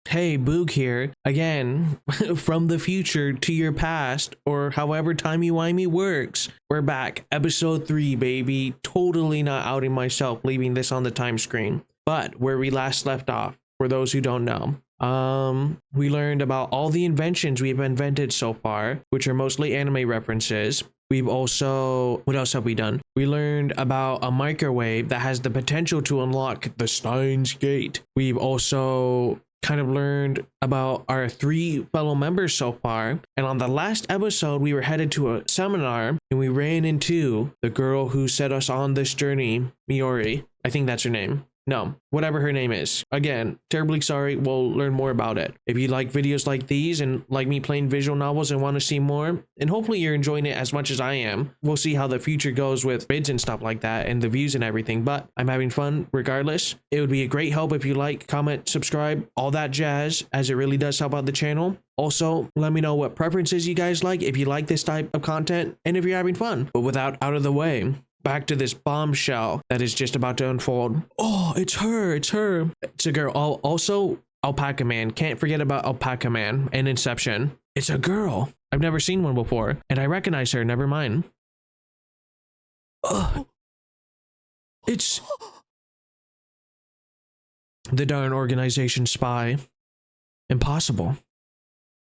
Hey, Boog here, again, from the future to your past, or however timey-wimey works. We're back, episode 3, baby. Totally not outing myself leaving this on the time screen. But where we last left off, for those who don't know, we learned about all the inventions we've invented so far, which are mostly anime references. We've also, what else have we done? We learned about a microwave that has the potential to unlock the Steins gate. We've also kind of learned about our 3 fellow members so far. And on the last episode, we were headed to a seminar and we ran into the girl who set us on this journey, Miori. I think that's her name. No, whatever her name is. Again, terribly sorry. We'll learn more about it. If you like videos like these and like me playing visual novels and want to see more, and hopefully you're enjoying it as much as I am. We'll see how the future goes with bids and stuff like that and the views and everything, but I'm having fun regardless. It would be a great help if you like, comment, subscribe, all that jazz, as it really does help out the channel. Also, let me know what preferences you guys like, if you like this type of content, and if you're having fun. But without out of the way, back to this bombshell that is just about to unfold. Oh, it's her. It's a girl. Also, Alpaca Man. Can't forget about Alpaca Man and Inception. It's a girl. I've never seen one before, and I recognize her. Never mind. It's the darn organization spy. Impossible.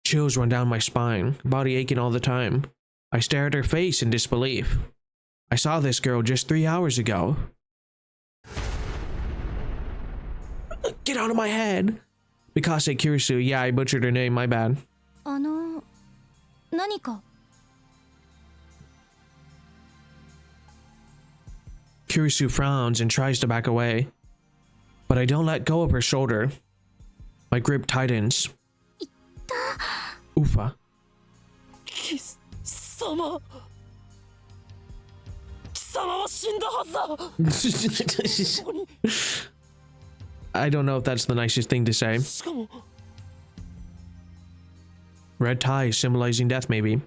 Chills run down my spine, body aching all the time. I stare at her face in disbelief. I saw this girl just 3 hours ago. Get out of my head! Mikase Kirisu, yeah, I butchered her name, my bad. 何か Kirisu frowns and tries to back away, but I don't let go of her shoulder. My grip tightens. Oofa. Sama. I don't know if that's the nicest thing to say. Red ties symbolizing death, maybe.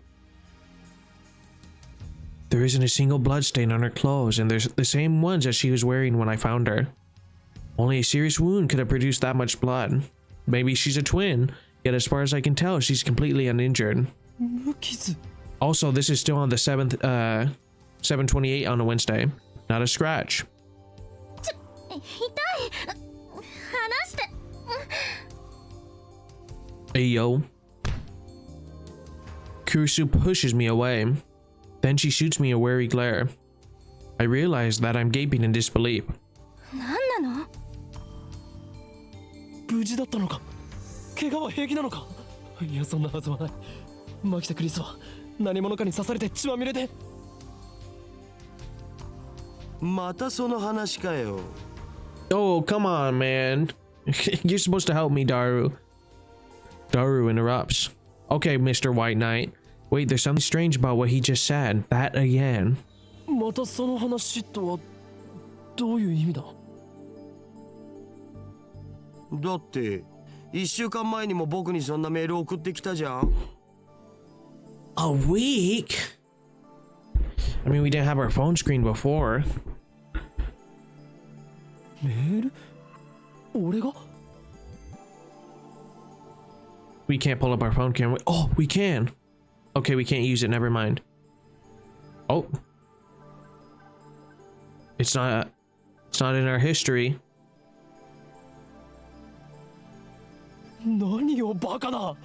There isn't a single blood stain on her clothes, and there's the same ones as she was wearing when I found her. Only a serious wound could have produced that much blood. Maybe she's a twin, yet as far as I can tell, she's completely uninjured. Also, this is still on the 7/28 on a Wednesday. Not a scratch. Ayo. Kurisu pushes me away. Then she shoots me a wary glare. I realize that I'm gaping in disbelief. 無事だったのか怪我は平気なのかいやそんなはずはないマキタクリスは何者かに刺されて血まみれでまたその話かよ Oh, come on, man. You're supposed to help me, Daru. Daru interrupts. Okay, Mr. White Knight. Wait, there's something strange about what he just said. That again. またその話とはどういう意味だだって1週間前にも僕にそんなメール送ってきたじゃん A week? I mean, we didn't have our phone screen before. メール俺が We can't pull up our phone, can we? Oh, we can. Okay, we can't use it. Never mind. Oh. It's not in our history. 何をバカだ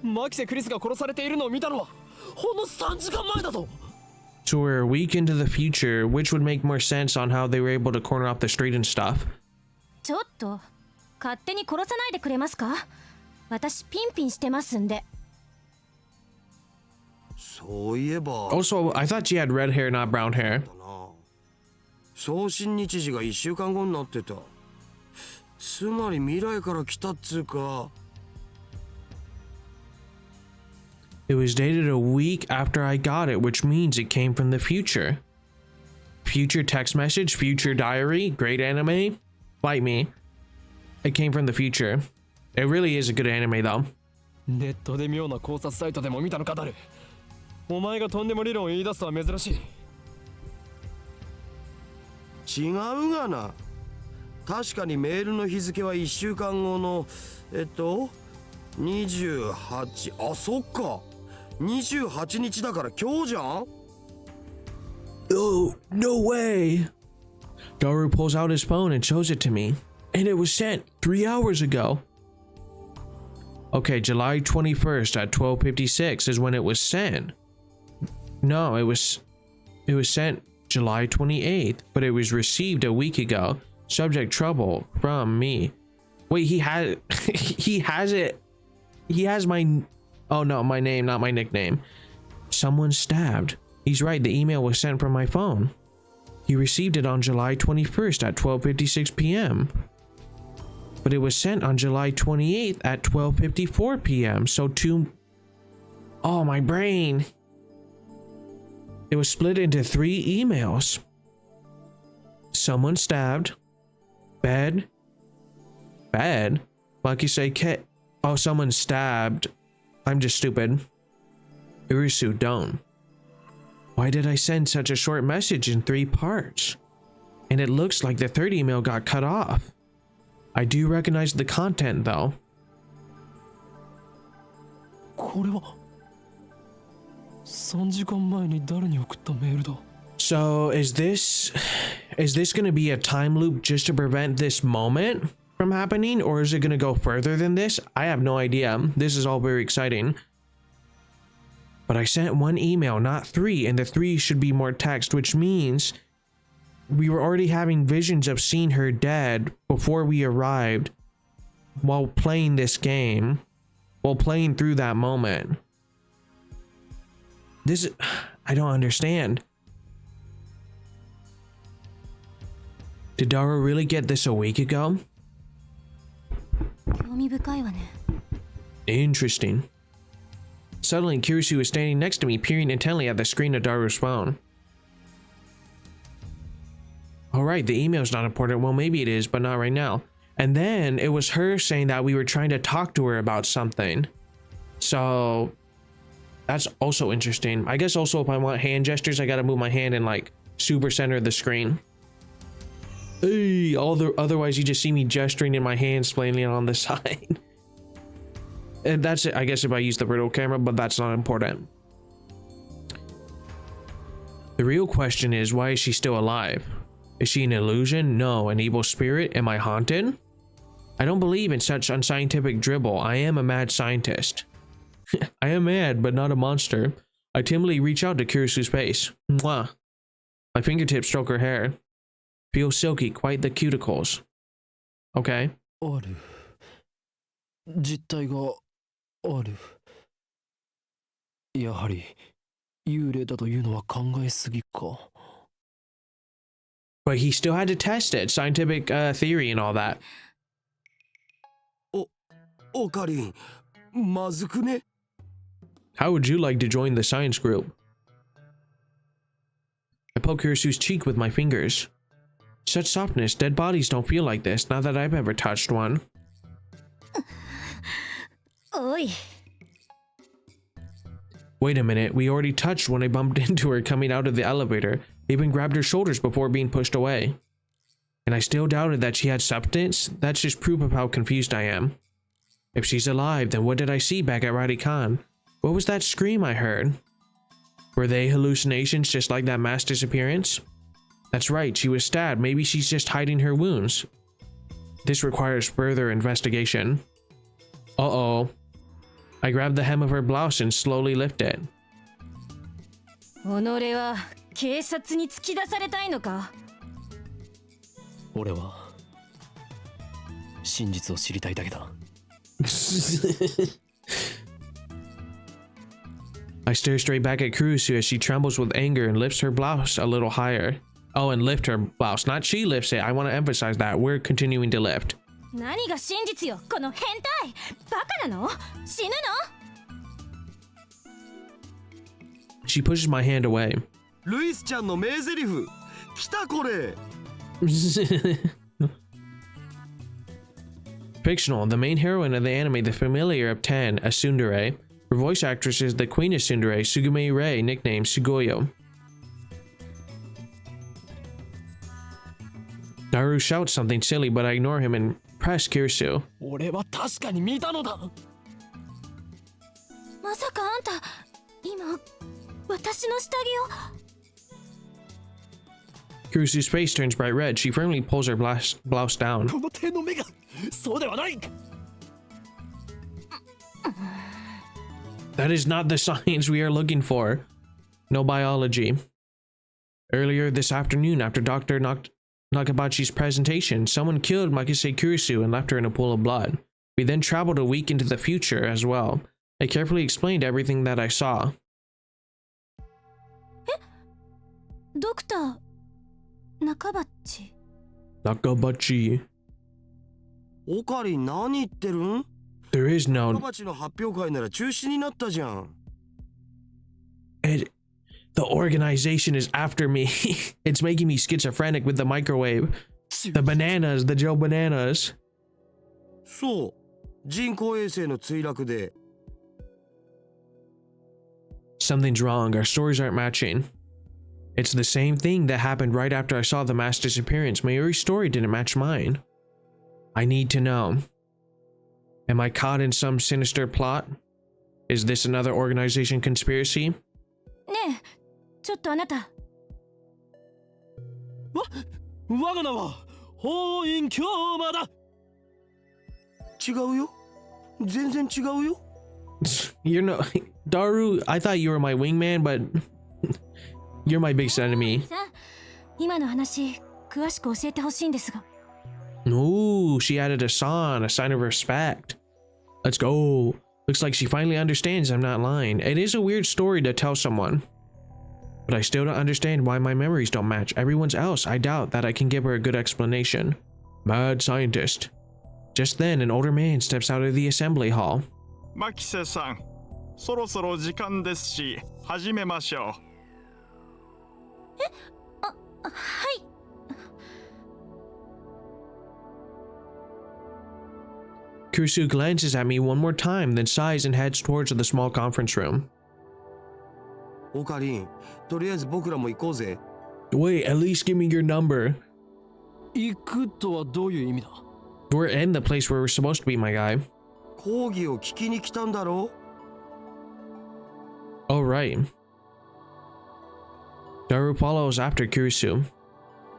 マキセ・クリスが殺されているのを見たのはほんの3時間前だぞ So we're a week into the future, which would make more sense on how they were able to corner off the street and stuff. ちょっと勝手に殺さないでくれますか私ピンピンしてますんでそういえば Also, I thought she had red hair, not brown hair. 送信日時が1週間後になってたつまり未来から来たっつうか It was dated a week after I got it, which means it came from the future. Future text message, future diary, great anime. Fight me. It came from the future. It really is a good anime though. ネットで妙な考察サイトでも見たのかだるお前がとんでも理論を言い出すとは珍しい違うがな確かにメールの日付は1週間後の28、あ、そっか。28日だから今日じゃん。 Oh, no way. Daru pulls out his phone and shows it to me. And it was sent 3 hours ago. Okay, July 21st at 12:56 is when it was sent. No, it was sent July 28th, but it was received a week ago. Subject trouble from me. Wait, he has it. He has my, oh no, my name, not my nickname. Someone stabbed. He's right, the email was sent from my phone. He received it on July 21st at 12:56 p.m. But it was sent on July 28th at 12:54 p.m. So oh, my brain. It was split into 3 emails. Someone stabbed. Bed. Like you say, oh, someone stabbed. I'm just stupid. Urisu, don't. Why did I send such a short message in 3 parts? And it looks like the 3rd email got cut off. I do recognize the content though. これは3時間前に誰に送ったメールだ。 So is this going to be a time loop just to prevent this moment from happening, or is it going to go further than this? I have no idea. This is all very exciting. But I sent 1 email, not 3, and the 3 should be more text, which means we were already having visions of seeing her dead before we arrived while playing this game, while playing through that moment. I don't understand. Did Daru really get this a week ago? 興味深いわね。 Interesting. Suddenly, Kirisu was standing next to me, peering intently at the screen of Daru's phone. Alright, the email's not important. Well, maybe it is, but not right now. And then it was her saying that we were trying to talk to her about something. So that's also interesting. I guess also if I want hand gestures, I gotta move my hand in like super center of the screen. Hey, otherwise you just see me gesturing in my hands plainly on the side. And that's it, I guess, if I use the vertical camera, but that's not important. The real question is, why is she still alive? Is she an illusion? No. An evil spirit? Am I haunted? I don't believe in such unscientific dribble. I am a mad scientist. I am mad, but not a monster. I timidly reach out to Kirisu's face. Mwah. My fingertips stroke her hair. Feel silky, quite the cuticles. Okay. ある。実体がある。やはり幽霊だというのは考えすぎか。 But he still had to test it, scientific theory and all that. おかりん、まずくね? How would you like to join the science group? I poke Kirisu's cheek with my fingers. Such softness, dead bodies don't feel like this, not that I've ever touched one. おい。 Wait a minute, we already touched when I bumped into her coming out of the elevator. I even grabbed her shoulders before being pushed away. And I still doubted that she had substance? That's just proof of how confused I am. If she's alive, then what did I see back at Radikan? What was that scream I heard? Were they hallucinations just like that mass disappearance? That's right, she was stabbed. Maybe she's just hiding her wounds. This requires further investigation. Uh-oh. I grabbed the hem of her blouse and slowly lift it. 己は警察に突き出されたいのか。俺は真実を知りたいだけだ。I stare straight back at Kurusu as she trembles with anger and lifts her blouse a little higher. Oh, and lift her blouse. Not she lifts it. I want to emphasize that. We're continuing to lift. 何が真実よ、この変態。バカなの？死ぬの？ She pushes my hand away. ルイスちゃんの名台詞。来たこれ。Fictional, the main heroine of the anime, the familiar of 10, a tsundere. Her voice actress is the queen of tsundere, Sugume Rei, nicknamed Sugoyo. Daru shouts something silly, but I ignore him and suppress Kirsu. 俺は確かに見たのだ。まさかあんた今私の下着を。 Kirsu's face turns bright red. She firmly pulls her blouse down. この手の目がそうではない。 That is not the science we are looking for. No biology. Earlier this afternoon, after Dr. Nakabachi's presentation, someone killed Makise Kurisu and left her in a pool of blood. We then traveled a week into the future as well. I carefully explained everything that I saw. ドクター中バッチ。 Nakabachi. オカリン何言ってるん？ There is 中 no... 鉢の発表会なら中止になったじゃん。The organization is after me. It's making me schizophrenic with the microwave. The bananas, the Joe bananas. そう、人工衛星の墜落で。 Something's wrong. Our stories aren't matching. It's the same thing that happened right after I saw the mass disappearance. Mayuri's story didn't match mine. I need to know. Am I caught in some sinister plot? Is this another organization conspiracy? ねえちょっとあなた。我が名は法院京馬だ。違うよ。全然違うよ。You're no... Daru, I thought you were my wingman, but... You're my biggest enemy. さあ今の話詳しく教えてほしいんですが。 Ooh, she added a song, a sign of respect. Let's go. Looks like she finally understands I'm not lying. It is a weird story to tell someone. But I still don't understand why my memories don't match everyone's else. I doubt that I can give her a good explanation. Mad scientist. Just then, an older man steps out of the assembly hall. マキセさん、そろそろ時間ですし、始めましょう。はい。 Kursu glances at me one more time, then sighs and heads towards the small conference room. オカリン、とりあえず僕らも行こうぜ。 Wait, at least give me your number. 行くとはどういう意味だ。 We're in the place where we're supposed to be, my guy. 講義を聞きに来たんだろ？ Oh, right. Daru follows after Kurisu.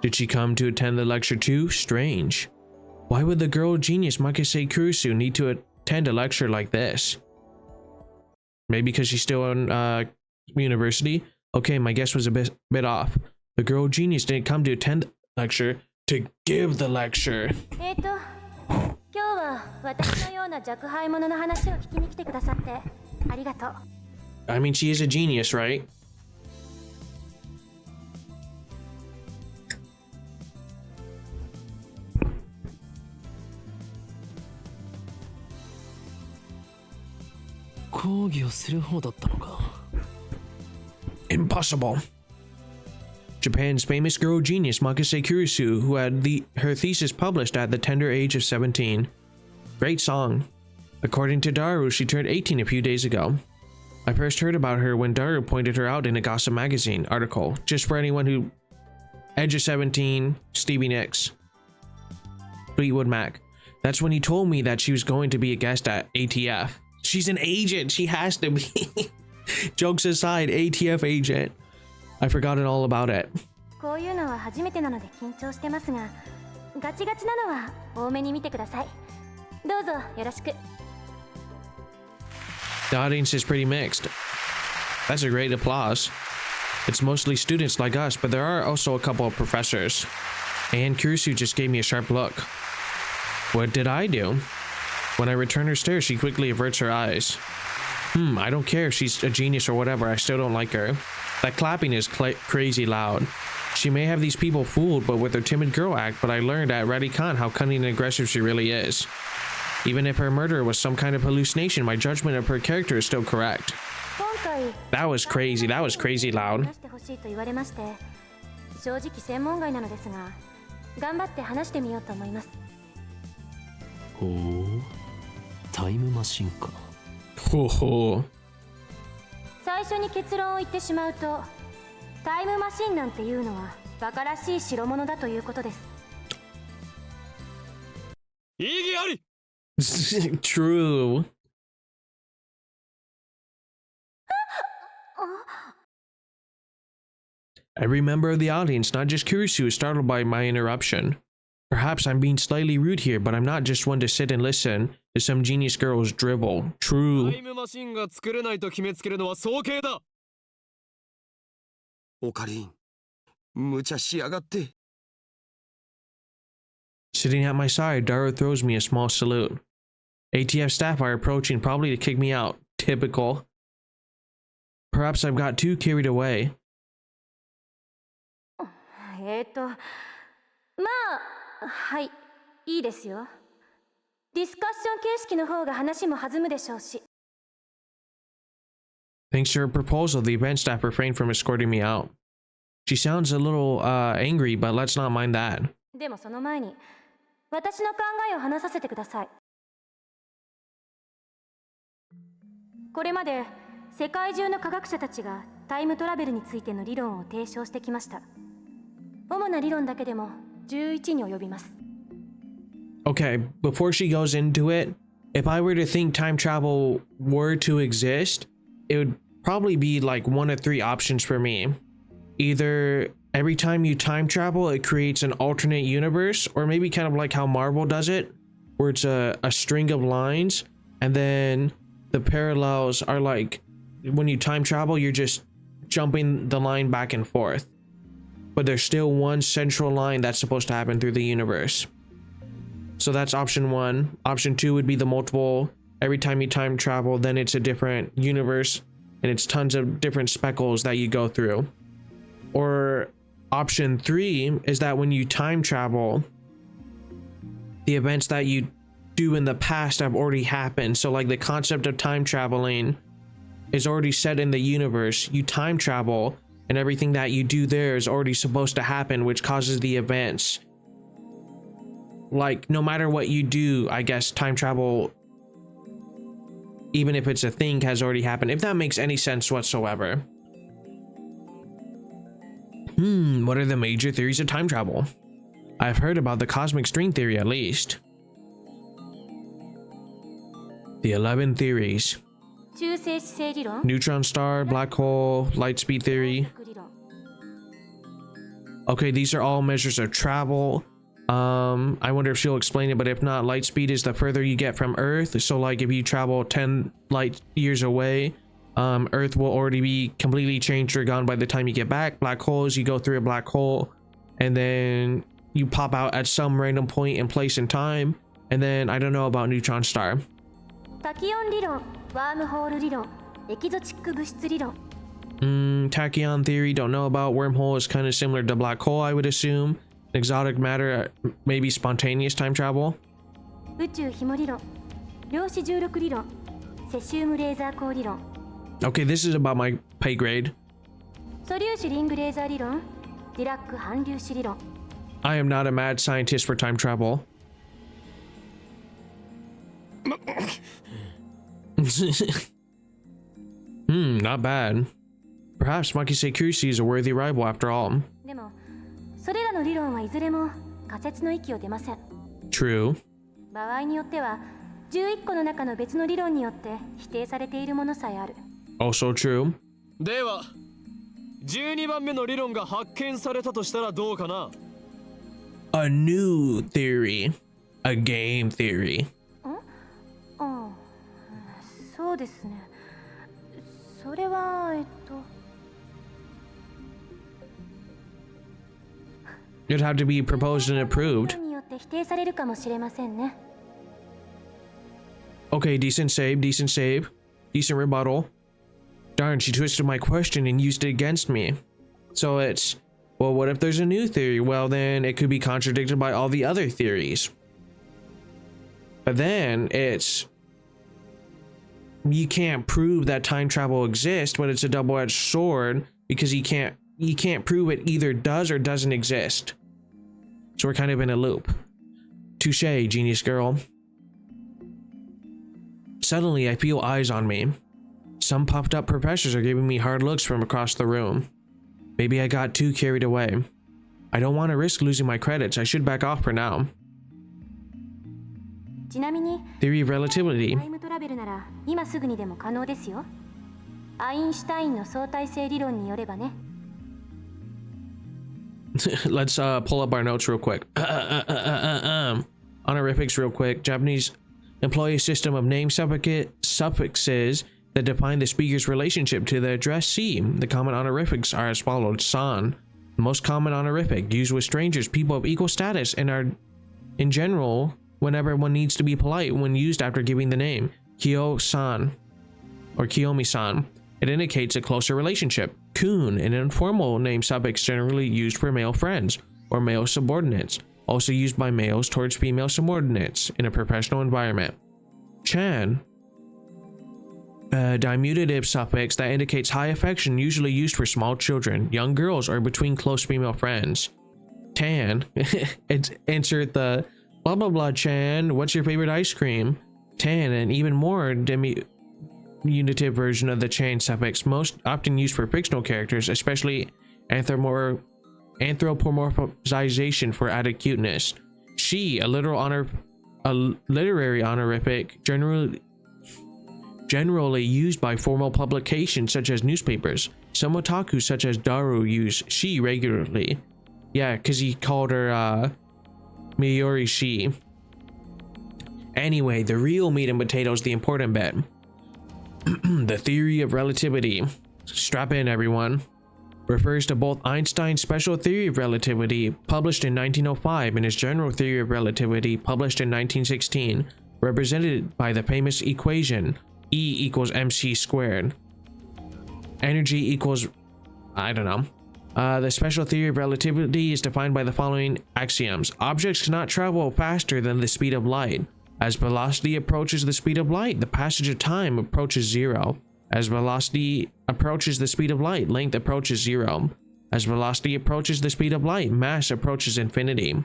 Did she come to attend the lecture too? Strange. Why would the girl genius Makise Kurisu need to attend a lecture like this? Maybe because she's still in university? Okay, my guess was a bit off. The girl genius didn't come to attend the lecture, to give the lecture. 今日は私のような若輩者の話を聞きに来てくださってありがとう。 I mean, she is a genius, right? Impossible. Japan's famous girl genius Makise Kurisu, who had her thesis published at the tender age of 17. Great song. According to Daru, she turned 18 a few days ago. I first heard about her when Daru pointed her out in a Gossip magazine article, just for anyone who... Edge of 17, Stevie Nicks, Fleetwood Mac. That's when he told me that she was going to be a guest at ATF. She's an agent, she has to be. Jokes aside, ATF agent. I forgotten all about it. こういうのは初めてなので緊張してますが、ガチガチなのは多めに見てください。どうぞよろしく。 The audience is pretty mixed. That's a great applause. It's mostly students like us, but there are also a couple of professors. And Kurisu just gave me a sharp look. What did I do? When I return her stare, she quickly averts her eyes. I don't care if she's a genius or whatever, I still don't like her. That clapping is crazy loud. She may have these people fooled, but with her timid girl act, but I learned at Radikan how cunning and aggressive she really is. Even if her murder was some kind of hallucination, my judgment of her character is still correct. That was crazy loud. 正直専門外なのですが、頑張って話してみようと思います。ほう、タイムマシンか。ほほ。最初に結論を言ってしまうと、タイムマシンなんていうのはバカらしい代物だということです。意義あり。 True. Every member of the audience, not just Kurisu, is startled by my interruption. Perhaps I'm being slightly rude here, but I'm not just one to sit and listen to some genius girl's drivel. タ True. イムマシンが作れないと決めつけるのは早計だ。オカリン、無茶しやがって。 Sitting at my side, Dara throws me a small salute. ATF staff are approaching, probably to kick me out. Typical. Perhaps I've got too carried away. まあはい、いいですよ。ディスカッション形式の方が話も弾むでしょうし。 Thanks to her proposal, the event staff refrained from escorting me out. She sounds a little angry, but let's not mind that. でもその前に私の考えを話させてください。これまで世界中の科学者たちがタイムトラベルについての理論を提唱してきました。主な理論だけでも11に及びます。 Okay, before she goes into it, if I were to think time travel were to exist, it would probably be like one of three options for me. Either every time you time travel, it creates an alternate universe, or maybe kind of like how Marvel does it, where it's a string of lines, and then the parallels are like, when you time travel, you're just jumping the line back and forth. But there's still one central line that's supposed to happen through the universe. So that's option one. Option two would be the multiple. Every time you time travel, then it's a different universe, and it's tons of different speckles that you go through. Or option three is that when you time travel, the events that you do in the past have already happened. So like the concept of time traveling is already set in the universe. You time travel, and everything that you do there is already supposed to happen, which causes the events. Like, no matter what you do, I guess time travel, even if it's a thing, has already happened. If that makes any sense whatsoever. What are the major theories of time travel? I've heard about the cosmic string theory at least. The 11 theories. 中性子星理論、 Neutron star, black hole, light speed theory. 理論、 Okay, these are all measures of travel. I wonder if she'll explain it, but if not, light speed is the further you get from Earth. So like if you travel 10 light years away, Earth will already be completely changed or gone by the time you get back. Black holes, you go through a black hole and then you pop out at some random point in place and time. And then I don't know about neutron star. タキオン理論、ワームホール理論、エキゾチック物質理論、 Tachyon theory, don't know about. Wormhole is kind of similar to black hole, I would assume. Exotic matter, maybe spontaneous time travel. 宇宙ひも理論、量子重力理論、セシウムレーザー光理論、 Okay, this is about my pay grade. 素粒子リングレーザー理論、ディラック反粒子理論、 I am not a mad scientist for time travel. Not bad. Perhaps Makise Kushi is a worthy rival after all. でもそれらの理論はいずれも仮説の域を出ません。 True. 場合によっては11個の中の別の理論によって否定されているものさえある。 Also true. では12番目の理論が発見されたとしたらどうかな。 A new theory. A game theory. ああ、そうですね。それはIt'd have to be proposed and approved. によって否定されるかもしれませんね。 Okay, decent save, decent save. Decent rebuttal. Darn, she twisted my question and used it against me. So it's, well, what if there's a new theory? Well, then it could be contradicted by all the other theories. But then it's, you can't prove that time travel exists, but it's a double-edged sword because you can't prove it either does or doesn't exist. So we're kind of in a loop. Touché, genius girl. Suddenly, I feel eyes on me. Some puffed up professors are giving me hard looks from across the room. Maybe I got too carried away. I don't want to risk losing my credits. I should back off for now. ちなみに Theory of relativity. タイムトラベルなら今すぐにでも可能ですよ。アインシュタインの相対性理論によればね。Let's pull up our notes real quick. Honorifics real quick. Japanese employ a system of name suffixes that define the speaker's relationship to the addressee. The common honorifics are as follows. San, the most common honorific used with strangers, people of equal status, and are in general whenever one needs to be polite when used after giving the name. Kyo-san or Kiyomi-san. It indicates a closer relationship. Kun, an informal name suffix generally used for male friends or male subordinates, also used by males towards female subordinates in a professional environment. Chan, a diminutive suffix that indicates high affection, usually used for small children, young girls, or between close female friends. Tan, insert the blah blah blah Chan, what's your favorite ice cream? Tan, an even more diminutive version of the Chan suffix, most often used for fictional characters, especially anthropomorphization for added cuteness. She, a literary honorific, generally used by formal publications such as newspapers. Some otaku such as Daru use she regularly. Yeah, because he called her Miyori she. Anyway, the real meat and potatoes, the important bit. The theory of relativity, strap in everyone, refers to both Einstein's special theory of relativity, published in 1905, and his general theory of relativity, published in 1916, represented by the famous equation E equals mc squared. Energy equals, I don't know. The special theory of relativity is defined by the following axioms. Objects cannot travel faster than the speed of light. As velocity approaches the speed of light, the passage of time approaches zero. As velocity approaches the speed of light, length approaches zero. As velocity approaches the speed of light, mass approaches infinity.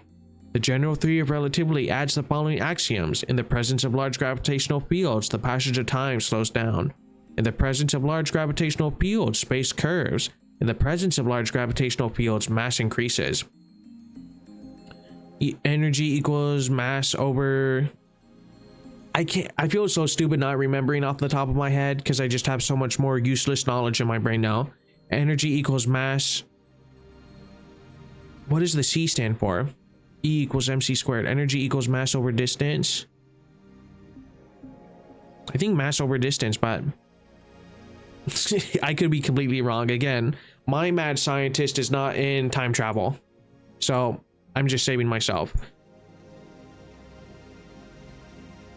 The general theory of relativity adds the following axioms. In the presence of large gravitational fields, the passage of time slows down. In the presence of large gravitational fields, space curves. In the presence of large gravitational fields, mass increases. Energy equals mass over... I feel so stupid not remembering off the top of my head because I just have so much more useless knowledge in my brain now. Energy equals mass. What does the C stand for? E equals mc squared. Energy equals mass over distance. I think mass over distance, but I could be completely wrong. Again, my mad scientist is not in time travel, so I'm just saving myself.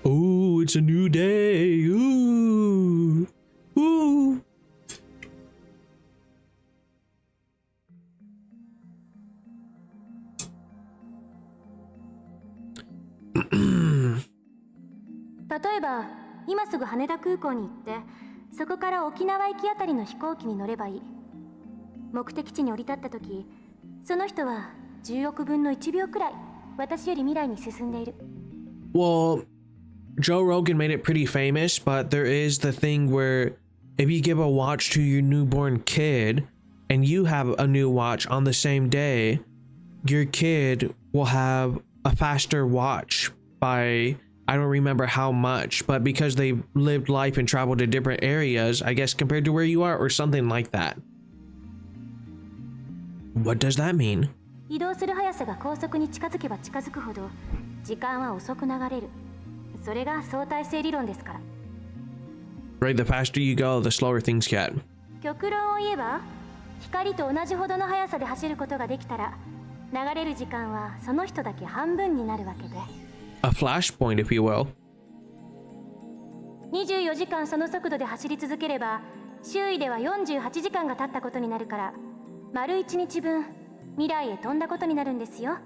Ooh, it's a new day. Ooh. Ooh.例えば今すぐ羽田空港に行ってそこから沖縄行きあたりの飛行機に乗ればいい。目的地に降り立った時その人は10億分の1秒くらい私より未来に進んでいる。 Well, Joe Rogan made it pretty famous, but there is the thing where if you give a watch to your newborn kid and you have a new watch on the same day, your kid will have a faster watch by, I don't remember how much, but because they lived life and traveled to different areas, I guess compared to where you are or something like that. What does that mean? 移動する速さが高速に近づけば近づくほど時間は遅く流れる。それが相対性理論ですから。 Right, the faster you go, the slower things get. 極論を言えば、光と同じほどの速さで走ることができたら、流れる時間はその人だけ半分になるわけで。A flashpoint, if you will. 24時間その速度で走り続ければ、周囲では48時間が経ったことになるから、丸1日分未来へ飛んだことになるんですよ。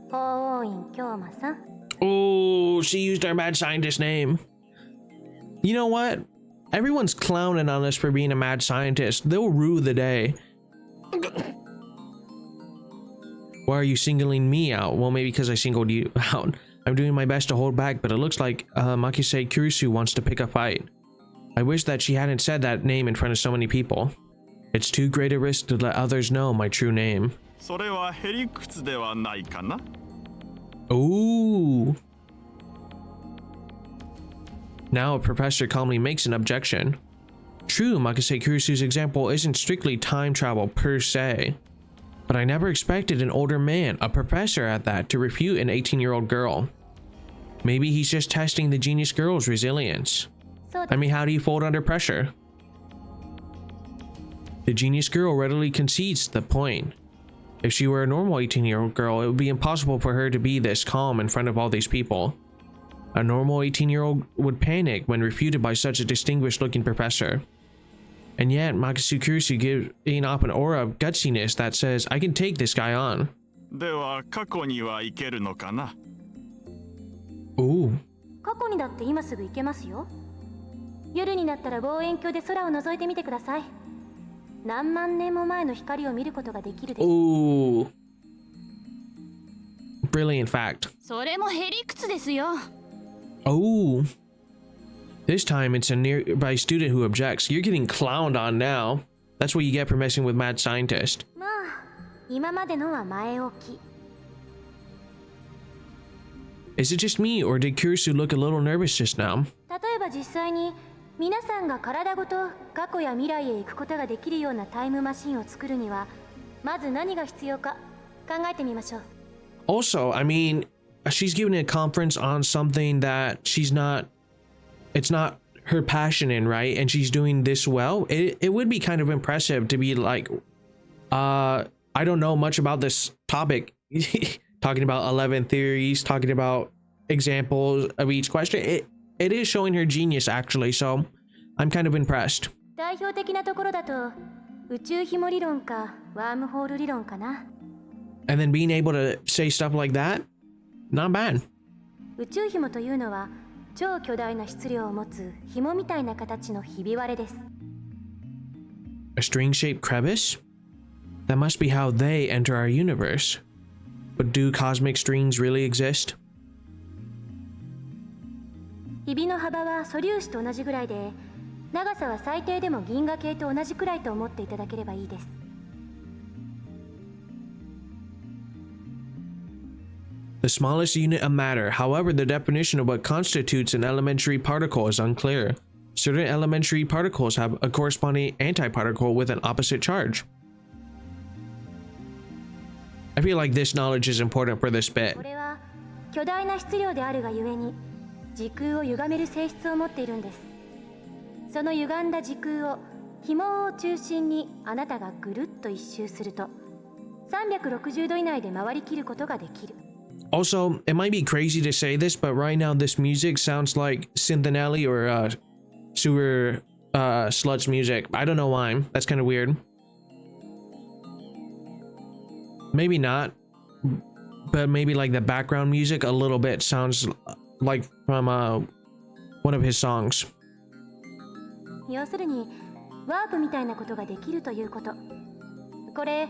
法王院京馬さん。 Oh, she used our mad scientist name. You know what? Everyone's clowning on us for being a mad scientist. They'll rue the day. Why are you singling me out? Well, maybe because I singled you out. I'm doing my best to hold back, but it looks like Makise Kurisu wants to pick a fight. I wish that she hadn't said that name in front of so many people. It's too great a risk to let others know my true name. それはへりくつではないかな。Ooh. Now a professor calmly makes an objection. True, Makase Kurusu's example isn't strictly time travel per se, but I never expected an older man, a professor at that, to refute an 18-year-old girl. Maybe he's just testing the genius girl's resilience. I mean, how do you fold under pressure? The genius girl readily concedes the point. If she were a normal 18-year-old girl, it would be impossible for her to be this calm in front of all these people. A normal 18-year-old would panic when refuted by such a distinguished-looking professor. And yet, Makase Kurusu gives up an aura of gutsiness that says, I can take this guy on. では過去には行けるのかな? Ooh. 過去にだって今すぐ行けますよ。夜になったら望遠鏡で空を覗いてみてください。何万年も前の光を見ることができるです。Ooh. Brilliant fact. それもへりくつですよ。Oh. This time it's a nearby student who objects. You're getting clowned on now. That's what you get for messing with mad scientist. まあ、今までのは前置き。Is it just me, or did Kurusu look a little nervous just now? 例えば実際に皆さんが体ごと過去や未来へ行くことができるようなタイムマシンを作るにはまず何が必要か考えてみましょう。 Also, I mean, she's giving a conference on something that it's not her passion in, right? And she's doing this well. It would be kind of impressive to be like, I don't know much about this topic. Talking about 11 theories, talking about examples of each question. It is showing her genius actually, so I'm kind of impressed. 代表的なところだと宇宙紐理論かワームホール理論かな。 And then being able to say stuff like that, not bad. 宇宙紐というのは超巨大な質量を持つ紐みたいな形のひび割れです。 A string-shaped crevice? That must be how they enter our universe. But do cosmic strings really exist? ひびの幅は素粒子と同じぐらいで、長さは最低でも銀河系と同じくらいと思っていただければいいです。 The smallest unit of matter. However, the definition of what constitutes an elementary particle is unclear. Certain elementary particles have a corresponding antiparticle with an opposite charge. I feel like this knowledge is important for this bit. これは巨大な質量であるがゆえに時空を歪める性質を持っているんです。その歪んだ時空を紐を中心にあなたがぐるっと一周すると360度以内で回りきることができる。 Also, it might be crazy to say this, but right now this music sounds like Synthanelli or Sewer Sludge music. I don't know why. That's kind of weird. Maybe not, but maybe like the background music a little bit sounds like from one of his songs. 要するにワープみたいなことができるということ。これ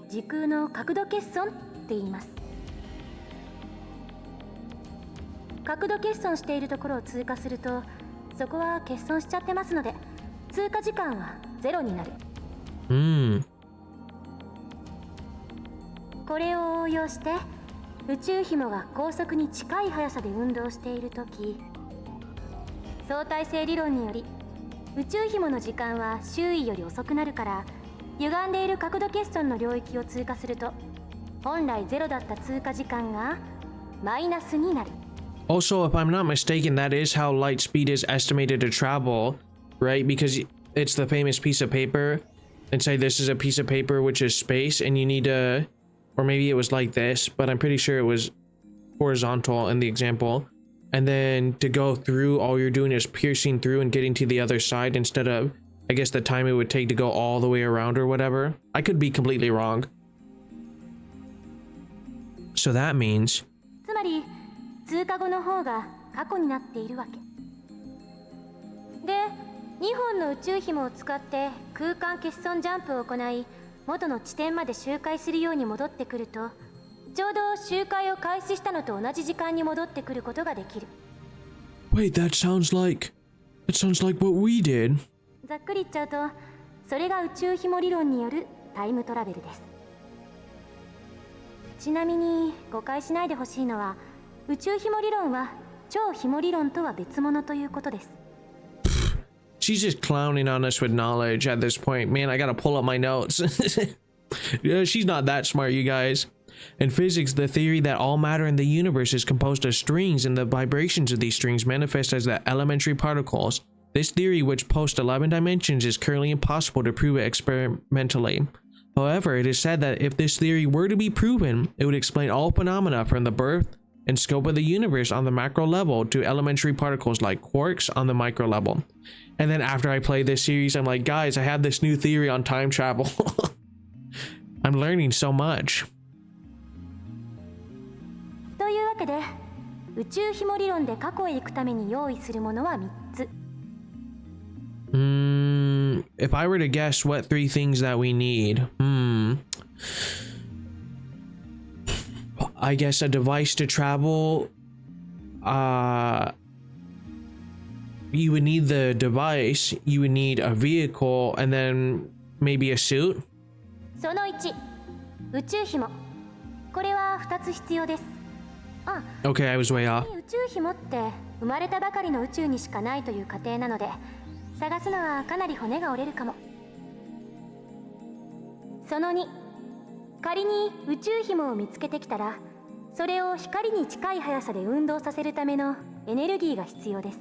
時空の角度欠損って言います。角度欠損しているところを通過するとそこは欠損しちゃってますので通過時間はゼロになる。これを応用して宇宙紐が高速に近い速さで運動しているとき、相対性理論により宇宙紐の時間は周囲より遅くなるから歪んでいる角度欠損の領域を通過すると本来ゼロだった通過時間がマイナスになる。 Also, if I'm not mistaken, that is how light speed is estimated to travel, right? Because it's the famous piece of paper. And say this is a piece of paper which is space, and you need to, or maybe it was like this, but I'm pretty sure it was horizontal in the example. And then to go through, all you're doing is piercing through and getting to the other side instead of, I guess, the time it would take to go all the way around or whatever. I could be completely wrong. So that means つまり通過後の方が過去になっているわけで、2本の宇宙紐を使って空間欠損ジャンプを行い元の地点まで周回するように戻ってくるとちょうど周回を開始したのと同じ時間に戻ってくることができる。 Wait, that sounds like what we did. ざっくり言っちゃうとそれが宇宙紐理論によるタイムトラベルです。ちなみに誤解しないでほしいのは宇宙紐理論は超ひも理論とは別物ということです。 She's just clowning on us with knowledge at this point. Man, I gotta pull up my notes. Yeah, she's not that smart, you guys. In physics, the theory that all matter in the universe is composed of strings and the vibrations of these strings manifest as the elementary particles. This theory, which posts 11 dimensions, is currently impossible to prove experimentally. However, it is said that if this theory were to be proven, it would explain all phenomena from the birth and scope of the universe on the macro level to elementary particles like quarks on the micro level. And then after I play this series, I'm like, guys, I have this new theory on time travel. I'm learning so much. というわけで、宇宙ひも理論で過去へ行くために用意するものは3つ。 If I were to guess what 3 things that we need, I guess a device to travel. You would need the device, you would need a vehicle, and then maybe a suit. その1、宇宙ひも。これは2つ必要です。あ、 Okay, I was way off. 宇宙ひもって生まれたばかりの宇宙にしかないという過程なので、探すのはかなり骨が折れるかも。その2、仮に宇宙ひもを見つけてきたら、それを光に近い速さで運動させるためのエネルギーが必要です。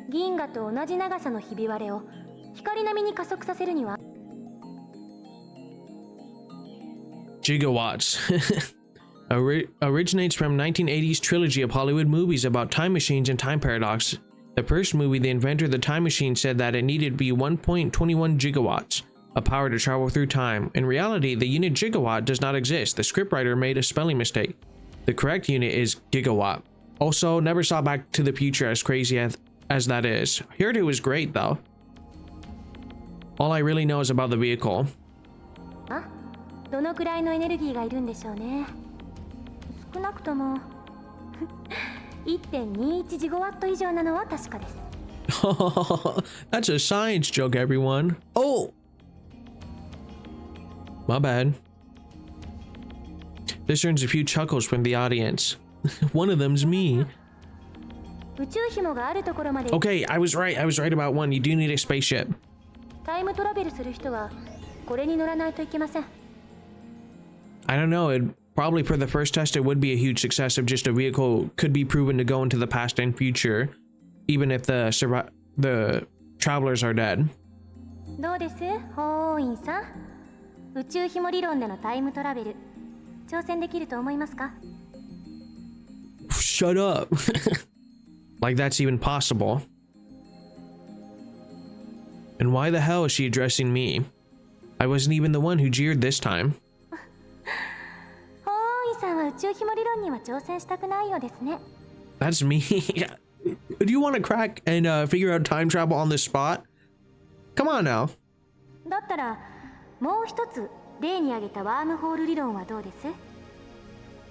銀河と同じ長さのひび割れを光並みに加速させるには Gigawatts. Originates from 1980s trilogy of Hollywood movies about time machines and time paradox. The first movie, the inventor of the time machine said that it needed to be 1.21 gigawatts of power to travel through time. In reality, the unit gigawatt does not exist. The scriptwriter made a spelling mistake. The correct unit is gigawatt. Also, never saw Back to the Future, as crazy as that is. Heard it was great though. All I really know is about the vehicle. あ、どのくらいのエネルギーがいるんでしょうね。少なくとも1.21 ジゴワット以上なのは確かです。That's a science joke, everyone. Oh! My bad. This earns a few chuckles from the audience. One of them's me. 宇宙ひもがあるところまで Okay, I was right about one. You do need a spaceship. タイムトラベルする人はこれに乗らないといけません。 I don't know. Probably for the first test, it would be a huge success if just a vehicle could be proven to go into the past and future, even if the travelers are dead. どうです、ホーインさん。宇宙ひも理論でのタイムトラベル、挑戦できると思いますか？ Shut up. Like that's even possible. And why the hell is she addressing me? I wasn't even the one who jeered this time. ホーインさんは宇宙ひも理論には挑戦したくないようですね。 That's me. Do you want to crack and figure out time travel on the spot? Come on now. だったらもう一つ例に挙げたワームホール理論はどうです？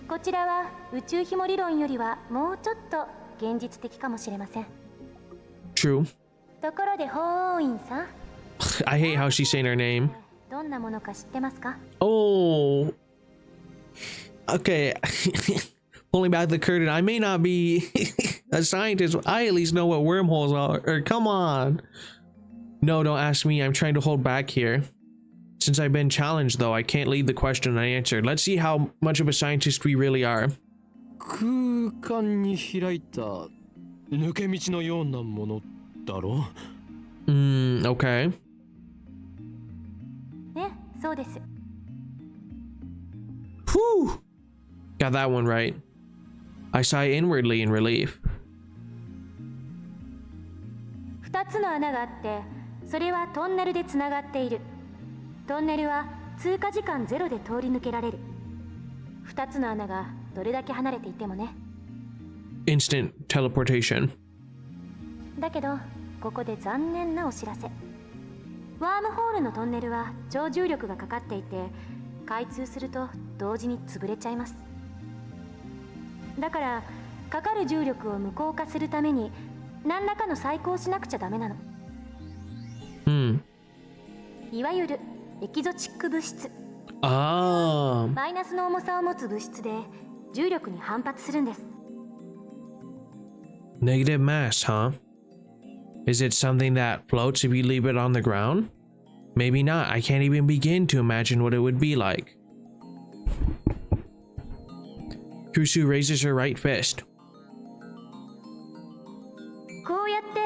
こちらは宇宙ひも理論よりはもうちょっと現実的かもしれません。 True. ところでホーインさん、 I hate how she's saying her name. どんなものか知ってますか？ Oh. Okay. Pulling back the curtain. I may not be a scientist. I at least know what wormholes are. Or come on. No, don't ask me. I'm trying to hold back here. Since I've been challenged, though, I can't leave the question unanswered. Let's see how much of a scientist we really are. 空間に開いた抜け道のようなものだろう。Okay. ね、そうです。 Whew. Got that one right. I sigh inwardly in relief. 2つの穴があって、それはトンネルでつながっている。トンネルは通過時間ゼロで通り抜けられる。2つの穴がどれだけ離れていてもね。 Instant teleportation. だけどここで残念なお知らせ。ワームホールのトンネルは超重力がかかっていて、開通すると同時に潰れちゃいます。だからかかる重力を無効化するために何らかの細工をしなくちゃダメなの。いわゆるエキゾチック物質。 Ah. マイナスの重さを持つ物質で、重力に反発するんです。 Negative mass, huh? Is it something that floats if you leave it on the ground? Maybe not. I can't even begin to imagine what it would be like. Kusu raises her right fist. こうやって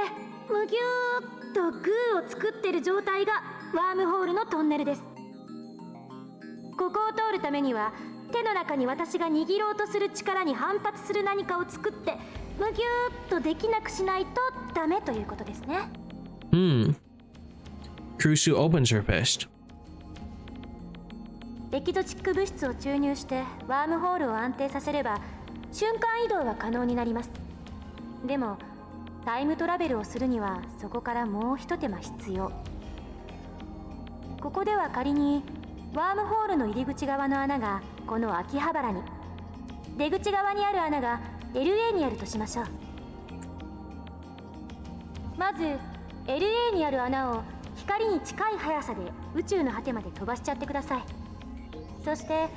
むぎゅーっとグーを作ってる状態がワームホールのトンネルです。ここを通るためには手の中に私が握ろうとする力に反発する何かを作ってむぎゅーっとできなくしないとダメということですね。Kusu opens her fist. エキゾチック物質を注入してワームホールを安定させれば瞬間移動は可能になります。でもタイムトラベルをするにはそこからもう一手間必要。ここでは仮にワームホールの入り口側の穴がこの秋葉原に、出口側にある穴が LA にあるとしましょう。まず LA にある穴を光に近い速さで宇宙の果てまで飛ばしちゃってください。そして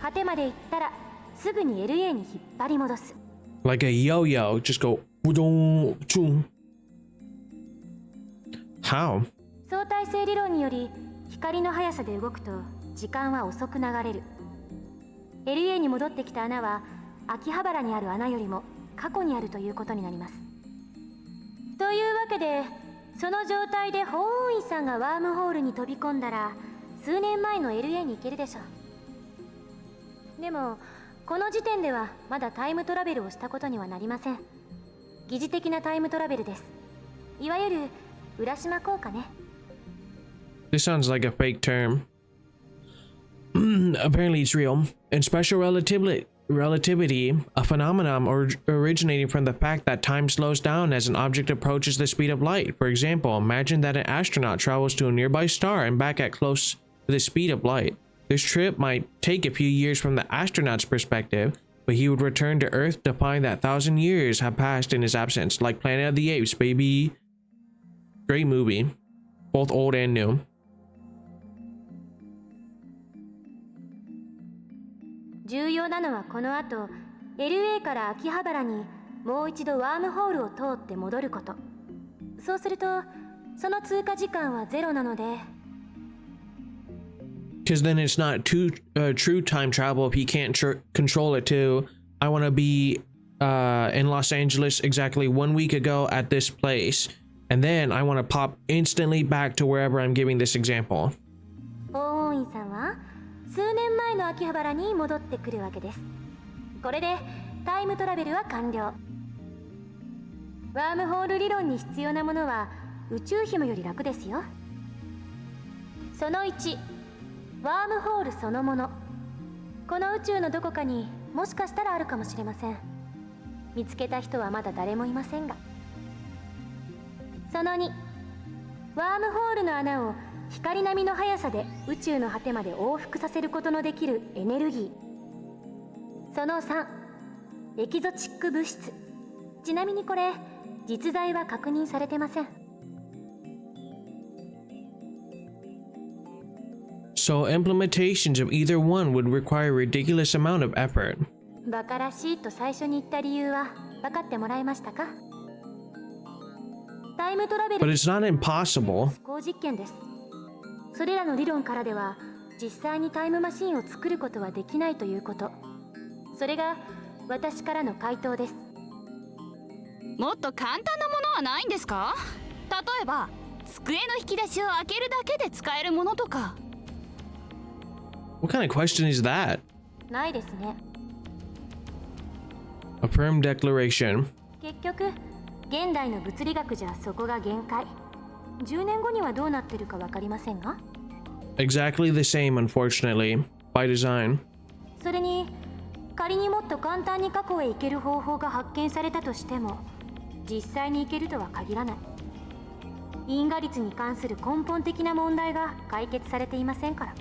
果てまで行ったらすぐに LA に引っ張り戻す。 Like a yo-yo, just go. How? 相対性理論により光の速さで動くと時間は遅く流れる。 LA に戻ってきた穴は秋葉原にある穴よりも過去にあるということになります。というわけでその状態で法王院さんがワームホールに飛び込んだら数年前の LA に行けるでしょう。でもこの時点ではまだタイムトラベルをしたことにはなりません。疑似的なタイムトラベルです。いわゆる浦島効果ね。 This sounds like a fake term. Apparently it's real. In special relativity, a phenomenon originating from the fact that time slows down as an object approaches the speed of light. For example, imagine that an astronaut travels to a nearby star and back at close to the speed of light. This trip might take a few years from the astronaut's perspective, but he would return to Earth to find that 1,000 years have passed in his absence, like Planet of the Apes, baby. Great movie, both old and new. 重要なのはこの後 LA から秋葉原にもう一度ワームホールを通って戻ること。そうするとその通過時間はゼロなので Because then it's not true time travel if he can't control it too. I want to be in Los Angeles exactly 1 week ago at this place, and then I want to pop instantly back to wherever I'm giving this example. 法王院さんは数年前の秋葉原に戻ってくるわけです。これでタイムトラベルは完了。ワームホール理論に必要なものは宇宙紐より楽ですよ。その1、ワームホールそのもの。この宇宙のどこかにもしかしたらあるかもしれません。見つけた人はまだ誰もいませんが。その2、ワームホールの穴を光並みの速さで宇宙の果てまで往復させることのできるエネルギー。その3、エキゾチック物質。ちなみにこれ実在は確認されてません。 So implementations of either one would require a ridiculous amount of effort. バカらしいと最初に言った理由は分かってもらえましたか？タイムトラベル But it's not impossible. 思考実験です。それらの理論からでは実際にタイムマシンを作ることはできないということ。それが私からの回答です。もっと簡単なものはないんですか？例えば机の引き出しを開けるだけで使えるものとか。 What kind of question is that? ないですね。 A firm declaration. 結局現代の物理学じゃそこが限界。10年後にはどうなってるか分かりませんが。 Exactly the same, unfortunately, by design. それに仮にもっと簡単に過去へ行ける方法が発見されたとしても実際に行けるとは限らない。因果率に関する根本的な問題が解決されていませんから。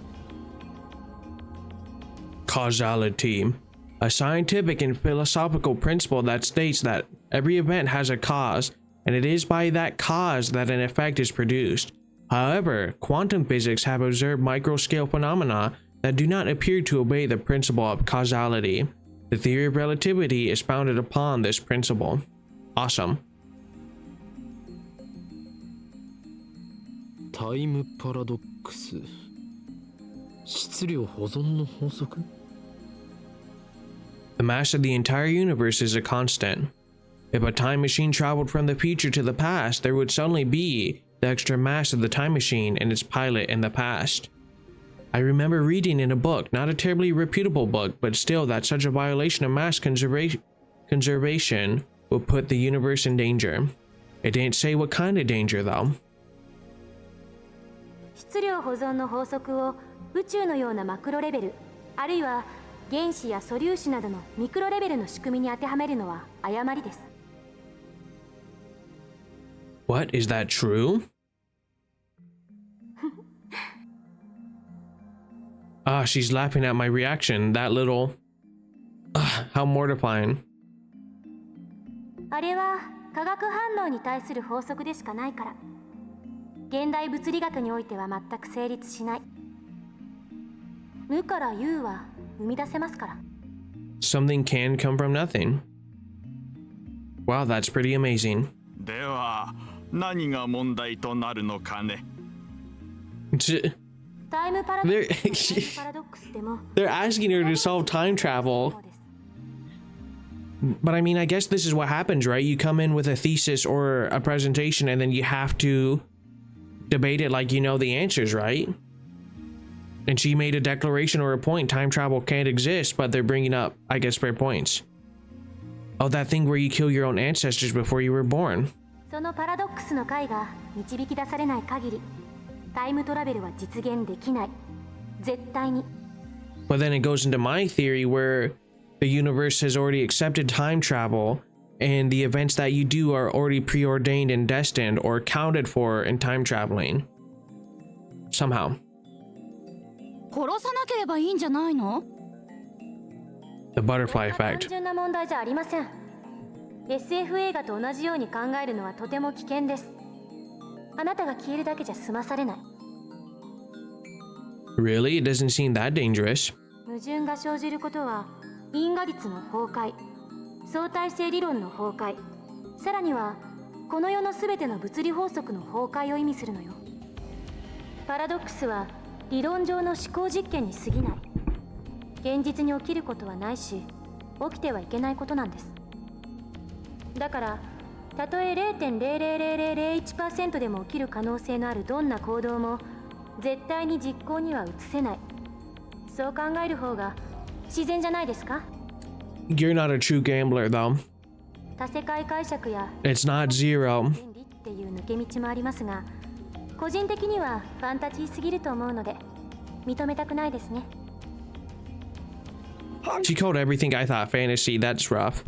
Causality. A scientific and philosophical principle that states that every event has a cause, and it is by that cause that an effect is produced. However, quantum physics have observed microscale phenomena that do not appear to obey the principle of causality. The theory of relativity is founded upon this principle. Awesome. タイムパラドックス。質量保存の法則 The mass of the entire universe is a constant. If a time machine traveled from the future to the past, there would suddenly be the extra mass of the time machine and its pilot in the past. I remember reading in a book, not a terribly reputable book, but still that such a violation of mass conservation would put the universe in danger. It didn't say what kind of danger though. 質量保存の法則を宇宙のようなマクロレベル、あるいは原子や素粒子などのミクロレベルの仕組みに当てはめるのは誤りです。What, is that true? Ah, she's laughing at my reaction. That little... how mortifying. あれは化学反応に対する法則でしかないから。現代物理学においては全く成立しない。無から有は生み出せますから。Something can come from nothing. Wow, that's pretty amazing. では何が問題となるのかね。タイムパラドックスでも They're asking her to solve time travel. But I mean, I guess this is what happens, right? You come in with a thesis or a presentation and then you have to debate it like you know the answers, right? And she made a declaration or a point. Time travel can't exist, but they're bringing up, I guess, fair points. Oh, that thing where you kill your own ancestors before you were born. そのパラドックスの解が導き出されない限り、タイムトラベルは実現できない。絶対に。But then it goes into my theory where the universe has already accepted time travel and the events that you do are already preordained and destined or accounted for in time traveling. Somehow. 殺さなければいいんじゃないの？ The butterfly 単 effect. 純な問題じゃありません。SF 映画と同じように考えるのはとても危険です。あなたが消えるだけじゃ済まされない。Really? It doesn't seem that dangerous. 矛盾が生じることは因果律の崩壊、相対性理論の崩壊、さらにはこの世のすべての物理法則の崩壊を意味するのよ。パラドックスは理論上の思考実験に過ぎない。現実に起きることはないし、起きてはいけないことなんです。だからたとえ 0.000001% でも起きる可能性のあるどんな行動も絶対に実行には移せない。そう考える方が自然じゃないですか？ You're not a true gambler, though. 多世界解釈や It's not zero. 原理っていう抜け道もありますが、個人的にはファンタジーすぎると思うので認めたくないですね。She called everything I thought fantasy. That's rough.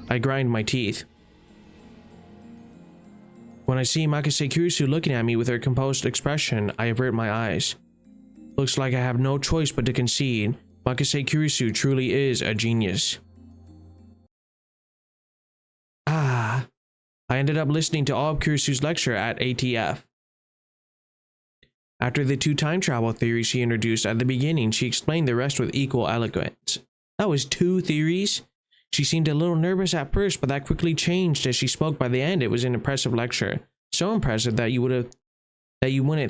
I grind my teeth. When I see Makase Kurisu looking at me with her composed expression, I avert my eyes. Looks like I have no choice but to concede. Makase Kurisu truly is a genius. I ended up listening to all of Kurisu's lecture at ATF. After the two time travel theories she introduced at the beginning, she explained the rest with equal eloquence. That was 2 theories? She seemed a little nervous at first, but that quickly changed as she spoke. By the end, it was an impressive lecture. So impressive that you wouldn't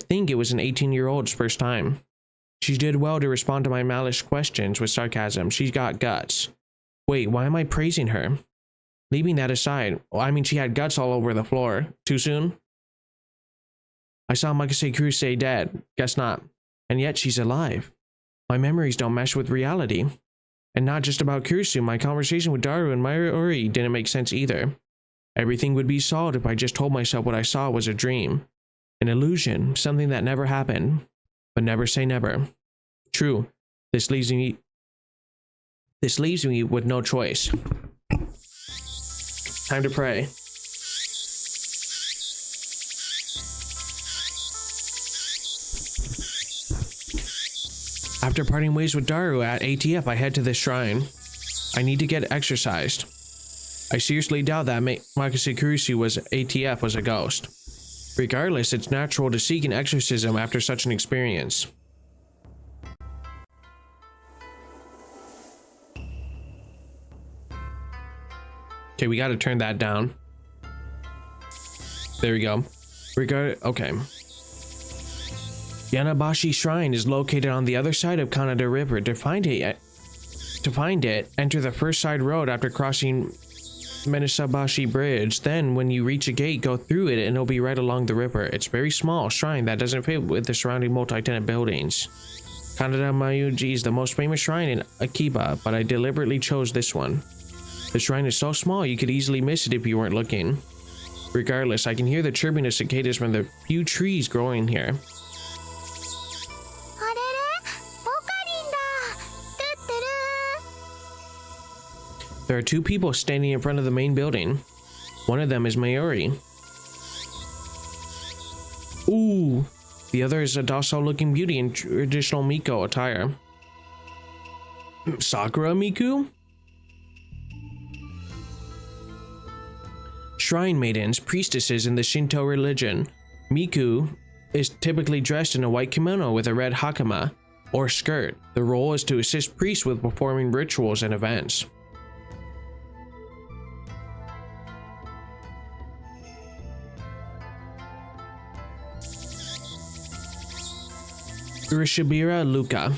think it was an 18-year-old's first time. She did well to respond to my malice questions with sarcasm. She's got guts. Wait, why am I praising her? Leaving that aside, I mean, she had guts all over the floor. Too soon? I saw Makase Kuruse dead. Guess not. And yet she's alive. My memories don't mesh with reality. And not just about Kurisu, my conversation with Daru and Mayuri didn't make sense either. Everything would be solved if I just told myself what I saw was a dream. An illusion, something that never happened. But never say never. True, this leaves me with no choice. Time to pray. After parting ways with Daru at ATF, I head to this shrine. I need to get exorcised. I seriously doubt that Makase Kurisu ATF was a ghost. Regardless, it's natural to seek an exorcism after such an experience. Okay, we got to turn that down. There we go. Okay. Yanabashi Shrine is located on the other side of Kanada River. To find it, enter the first side road after crossing Menisabashi Bridge. Then, when you reach a gate, go through it and it'll be right along the river. It's a very small shrine that doesn't fit with the surrounding multi-tenant buildings. Kanada Mayuji is the most famous shrine in Akiba, but I deliberately chose this one. The shrine is so small you could easily miss it if you weren't looking. Regardless, I can hear the chirping of cicadas from the few trees growing here. There are two people standing in front of the main building. One of them is Mayuri. Ooh, the other is a docile-looking beauty in traditional Miko attire. Sakura Miku? Shrine maidens, priestesses in the Shinto religion. Miku is typically dressed in a white kimono with a red hakama, or skirt. The role is to assist priests with performing rituals and events. Urishibira Luka,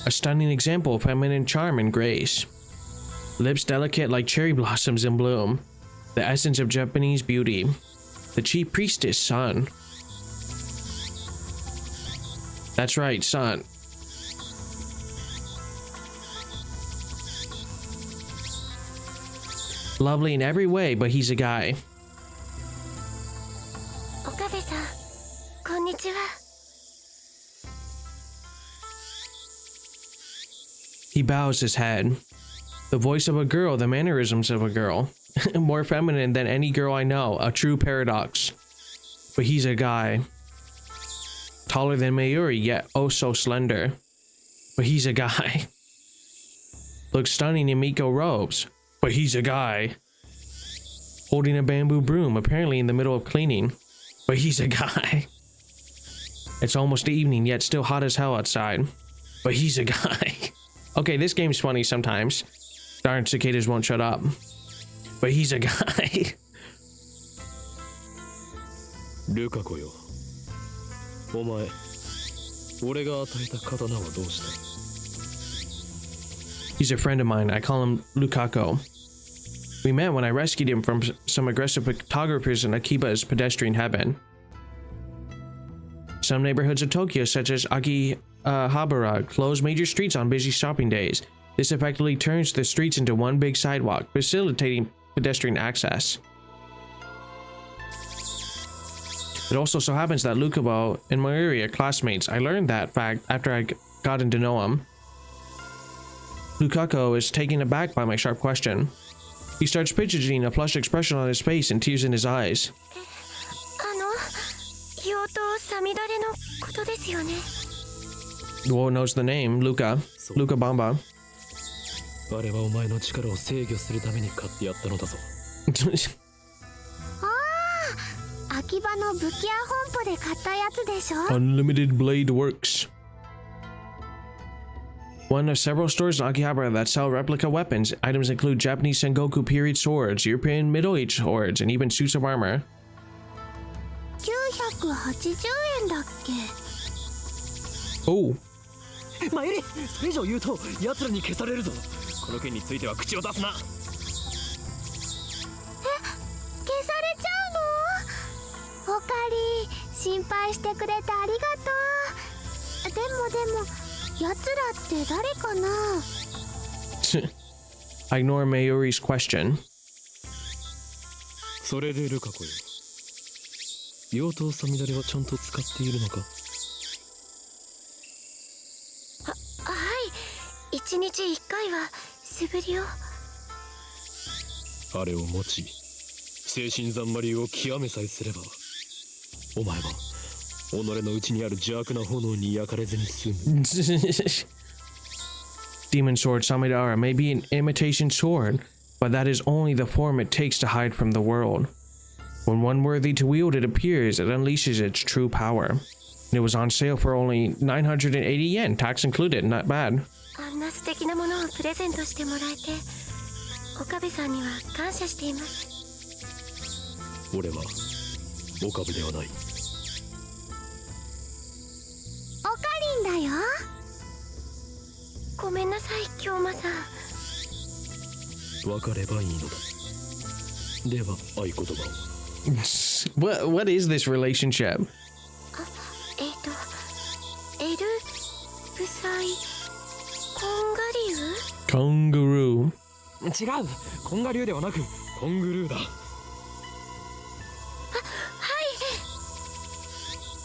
a stunning example of feminine charm and grace. Lips delicate like cherry blossoms in bloom, the essence of Japanese beauty. The chief priestess, Sun. That's right, Sun. Lovely in every way, but he's a guy. Okabe-san, konnichiwa. He bows his head. The voice of a girl, the mannerisms of a girl. More feminine than any girl I know, a true paradox. But he's a guy. Taller than Mayuri, yet oh so slender. But he's a guy. Looks stunning in Miko robes. But he's a guy. Holding a bamboo broom, apparently in the middle of cleaning. But he's a guy. It's almost evening, yet still hot as hell outside. But he's a guy. Okay, this game's funny sometimes. Darn cicadas won't shut up. But he's a guy. ルカ子よ。お前、俺が与えた刀はどうした？ He's a friend of mine. I call him Lukako. We met when I rescued him from some aggressive photographers in Akiba's pedestrian heaven. Some neighborhoods of Tokyo, such as Akihabara, close major streets on busy shopping days. This effectively turns the streets into one big sidewalk, facilitating pedestrian access. It also so happens that Lukabo and Mayuri are classmates. I learned that fact after I gotten to know him. Lukako is taken aback by my sharp question. He starts fidgeting, a plush expression on his face and tears in his eyes. 妖刀サミダレのことですよね。 Who knows the name? Luka Bamba. あれはお前の力を制御するために買ってやったのだぞ。ああ、秋葉の武器屋本舗で買ったやつでしょ。 Unlimited Blade Works. One of several stores in Akihabara that sell replica weapons. Items include Japanese Sengoku period swords, European Middle Age swords, and even suits of armor. 980円だっけ。 Oh. マユリ、それ以上言うと奴らに消されるぞ。この件については口を出すな。消されちゃうの？おかり、心配してくれてありがとう。でも奴らって誰かな？ I ignore Mayuri's question. それでルカ子よ。妖刀サミダレはちゃんと使っているのか？はい、1日1回は素振りを。あれを持ち、精神ざんまりを極めさえすれば、お前は己の内にある邪悪な炎に焼かれずに済む。Demon sword Samidara may be an imitation sword, but that is only the form it takes to hide from the world. When one worthy to wield it appears, it unleashes its true power. And it was on sale for only 980 yen, tax included, not bad. あんな素敵なものをプレゼントしてもらえて岡部さんには感謝しています。俺は岡部ではない。おかりんだよ。ごめんなさい、京馬さん。分かればいいのだ。では合言葉を。What is this relationship? エルブサイコンガリュウ。 Kangaroo. 違う、コンガ流ではなくコングルーだ。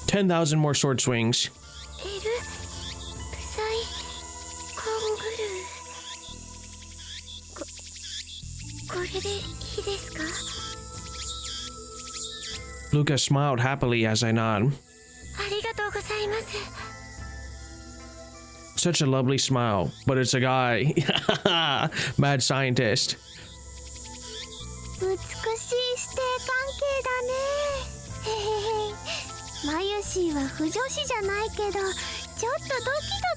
10,000 more sword swings. エルブサイコングルー。これでいいですか？ Luca smiled happily as I nod. ありがとうございます。 Such a lovely smile, but it's a guy. Mad scientist. 美しい師弟関係だね。へへへ。マユシーは不女子じゃないけど、ちょっとドキ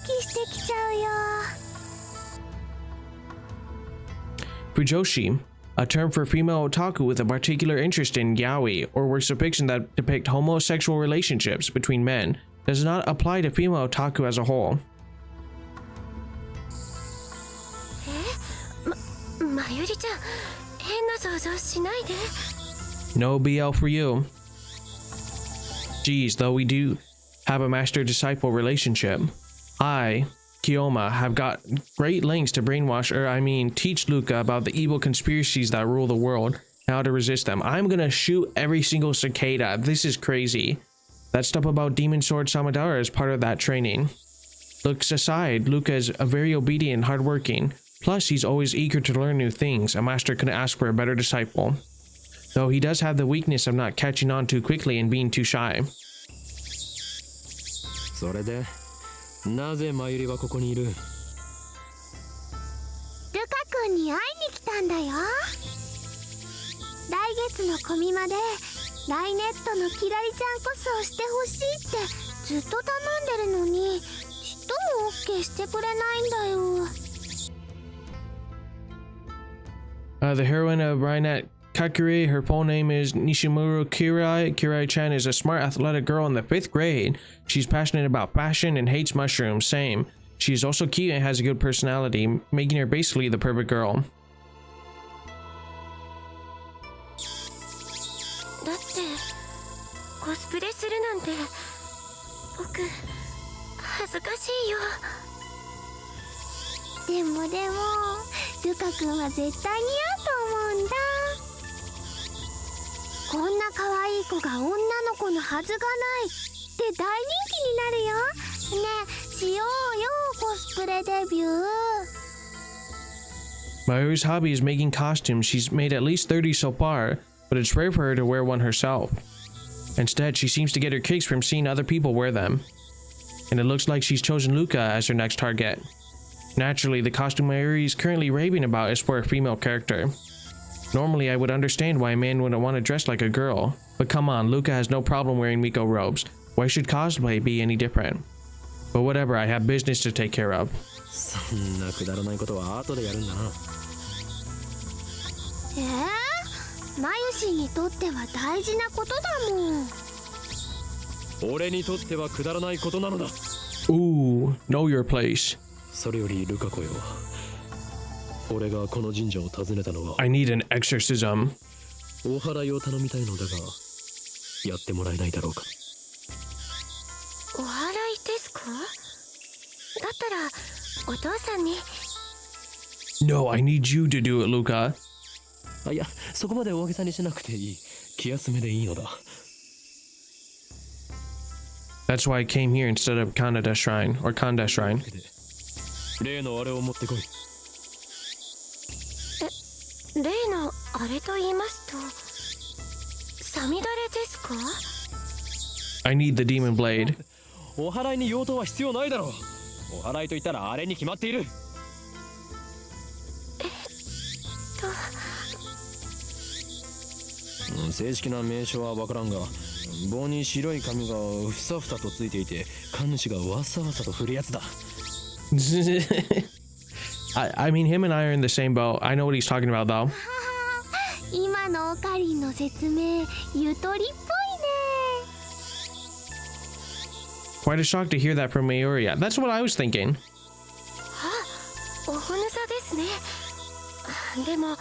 ドキしてきちゃうよ。 Fujoshi, a term for female otaku with a particular interest in yaoi or works of fiction that depict homosexual relationships between men, does not apply to female otaku as a whole. まゆりちゃん、変な想像しないで。 No BL for you. Geez, though we do have a master-disciple relationship. I, Kiyoma, have got great lengths to brainwash, teach Luca about the evil conspiracies that rule the world and how to resist them. I'm gonna shoot every single cicada. This is crazy. That stuff about Demon Sword Samadara is part of that training. Looks aside, Luca is a very obedient and hardworking. Plus, he's always eager to learn new things. A master couldn't ask for a better disciple. Though he does have the weakness of not catching on too quickly and being too shy. それでなぜマユリはここにいる？ルカ君に会いに来たんだよ。来月のコミマでライネットのキラリちゃんこそしてほしいってずっと頼んでるのに、ちっとも OK してくれないんだよ。The heroine of Rainet Kakure, her full name is Nishimuro Kirai. Kirai-chan is a smart, athletic girl in the 5th grade. She's passionate about fashion and hates mushrooms, same. She's also cute and has a good personality, making her basically the perfect girl. だってコスプレするなんて僕恥ずかしいよ。でもルカ君は絶対似合うと思うんだ。こんな可愛い子が女の子のはずがないって大人気になるよ。ねえ、しようよ、コスプレデビュー。 Mayuri's hobby is making costumes. She's made at least 30 so far, but it's rare for her to wear one herself. Instead, she seems to get her kicks from seeing other people wear them. And it looks like she's chosen Luca as her next target. Naturally, the costume Mayuri is currently raving about is for a female character. Normally, I would understand why a man wouldn't want to dress like a girl, but come on, Luca has no problem wearing Miko robes. Why should cosplay be any different? But whatever, I have business to take care of. そんなくだらないことは後でやるんだな。マユシにとっては大事なことだもん。俺にとってはくだらないことなのだ。 Ooh, know your place. それよりルカ子よ、俺がこの神社を訪ねたのは I need an exorcism. お祓いを頼みたいのだが、やってもらえないだろうか。お祓いですか？だったらお父さんに。 No, I need you to do it, Luca. いや、そこまで大げさにしなくていい。気休めでいいのだ。 That's why I came here instead of Kanada Shrine or Kanda Shrine. 例のあれを持ってこい。例のあれと言いますと、サミダレですか？ I need the demon blade. お祓いに用途は必要ないだろう。お祓いと言ったらあれに決まっている。正式な名称はわからんが、棒に白い紙がふさふさとついていて、神主がわさわさと振るやつだ。I mean, him and I are in the same boat. I know what he's talking about, though. 今のオカリンの説明ゆとりっぽいね。 Quite a shock to hear that from Mayuri. That's what I was thinking. おほぬさですね。でもお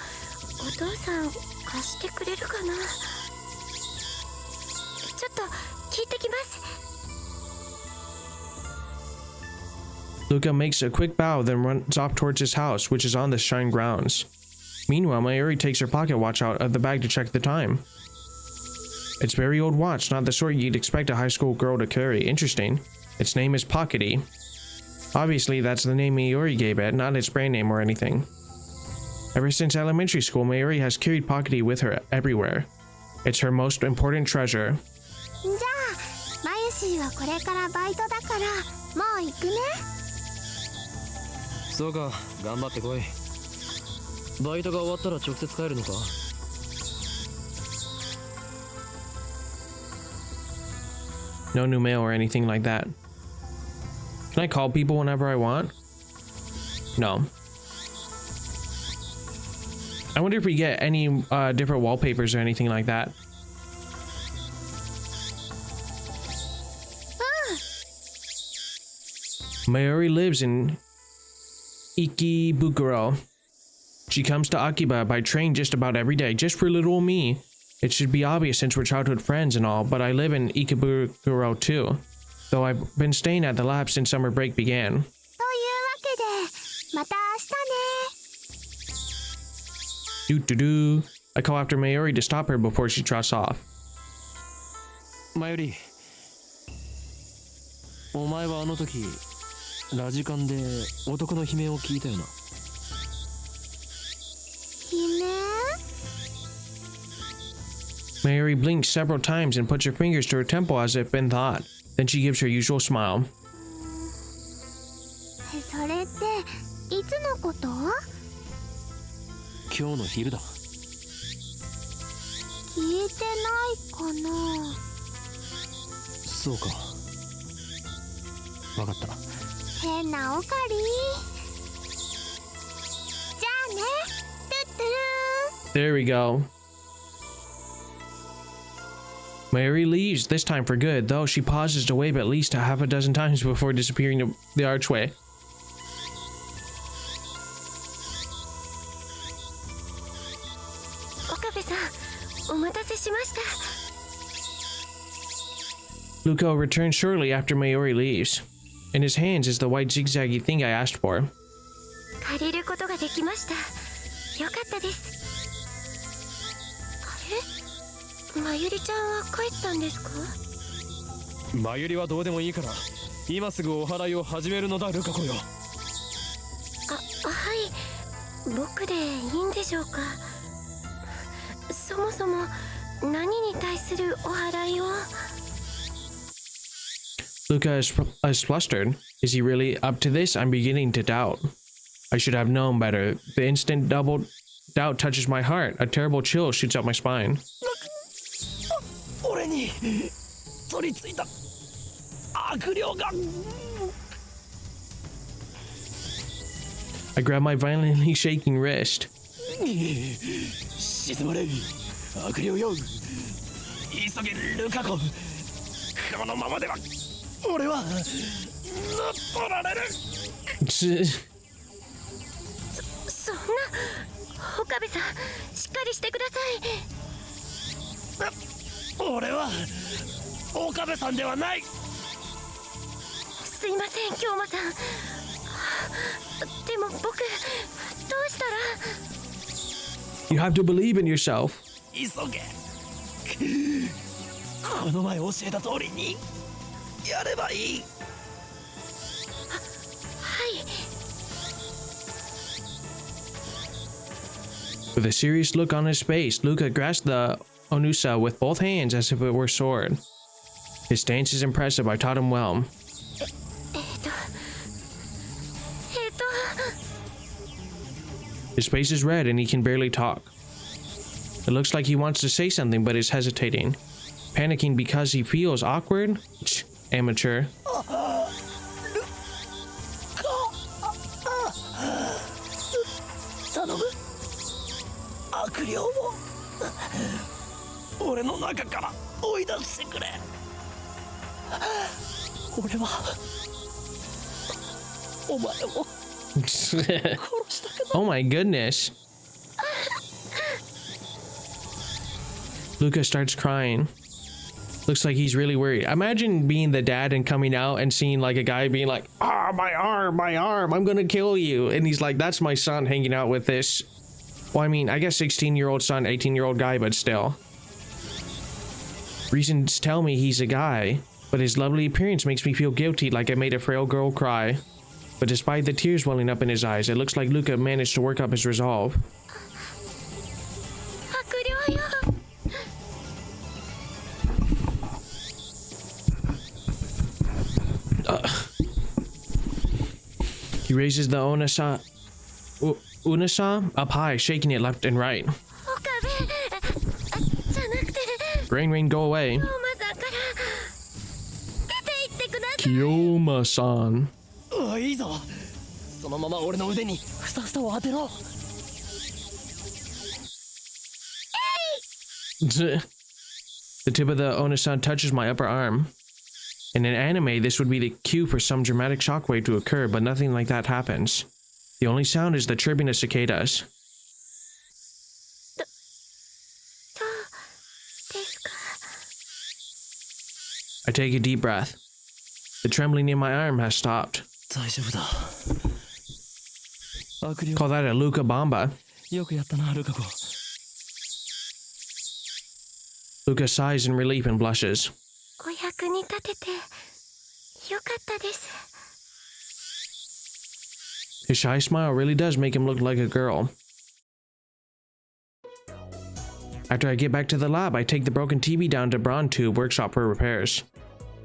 父さん貸してくれるかな。ちょっと聞いてきます。 Luca makes a quick bow, then runs off towards his house, which is on the shrine grounds. Meanwhile, Mayuri takes her pocket watch out of the bag to check the time. It's a very old watch, not the sort you'd expect a high school girl to carry. Interesting. Its name is Pockety. Obviously, that's the name Mayuri gave it, not its brand name or anything. Ever since elementary school, Mayuri has carried Pockety with her everywhere. It's her most important treasure. じゃあマユシーはこれからバイトだからもう行くね。そうか、頑張ってこい。バイトが終わったら直接帰るのか？ No new mail or anything like that. Can I call people whenever I want? No. I wonder if we get any different wallpapers or anything like that. Mayuri lives in Ikebukuro. She comes to Akiba by train just about every day, just for little old me. It should be obvious since we're childhood friends and all, but I live in Ikebukuro too, though I've been staying at the lab since summer break began. というわけでまた明日ね。 Doo-doo-doo. I call after Mayuri to stop her before she trots off. マユリ、お前はあの時ラジカンで男の悲鳴を聞いたよな。悲鳴？ Mayuri blinks several times and puts her fingers to her temple as if in thought. Then she gives her usual smile. それっていつのこと？今日の昼だ。聞いてないかな。そうか。わかった。変なオカリ。じゃあね。トゥットゥルー。 There we go. Mayuri leaves, this time for good, though she pauses to wave at least a half a dozen times before disappearing to the archway. 岡部さん、お待たせしました。 Luko returns shortly after Mayuri leaves. In his hands is the white zigzaggy thing I asked for. 借りることができました。よかったです。あれ？まゆりちゃんは帰ったんですか？マユリはどうでもいいから、今すぐお祓いを始めるのだ、ルカ子よ。はい、僕でいいんでしょうか。そもそも何に対するお祓いを？ Luca is flustered. Is he really up to this? I'm beginning to doubt. I should have known better. The instant double doubt touches my heart. A terrible chill shoots up my spine. 俺に取り付いた悪霊が。 I grab my violently shaking wrist. 静まれ、悪霊よ。急げ、ルカ子。このままでは俺は乗っ取られる。そんな、岡部さん、しっかりしてください。俺は岡部さんではない。すいません、京馬さん。でも僕、どうしたら？ You have to believe in yourself. 急げ。この前教えた通りにやればいい。はい。 With a serious look on his face, Luca grasps the Onusa with both hands as if it were a sword. His stance is impressive. I taught him well. His face is red and he can barely talk. It looks like he wants to say something but is hesitating. Panicking because he feels awkward? Amateur. 俺の中から追い出してくれ。俺はお前を殺したくない。 Oh my goodness. Luca starts crying. Looks like he's really worried. Imagine being the dad and coming out and seeing like a guy being like, ah, my arm, I'm gonna kill you. And he's like, that's my son hanging out with this. Well, I mean, I guess 16-year-old son, 18-year-old guy, but still. Reasons tell me he's a guy, but his lovely appearance makes me feel guilty, like I made a frail girl cry. But despite the tears welling up in his eyes, it looks like Luca managed to work up his resolve. He raises the Unasa up high, shaking it left and right. Rain, go away. Kiyoma-san. いいぞ。そのまま俺の腕にふさふさを当てろ。The tip of the Onasan touches my upper arm. In an anime, this would be the cue for some dramatic shockwave to occur, but nothing like that happens. The only sound is the chirping of cicadas. I take a deep breath. The trembling in my arm has stopped. 大丈夫だ。悪霊。 Call that a Luca Bomba. よくやったな、ルカ子。 Luca sighs in relief and blushes. お役に立ててよかったです。 His shy smile really does make him look like a girl. After I get back to the lab, I take the broken TV down to Braun Tube workshop for repairs.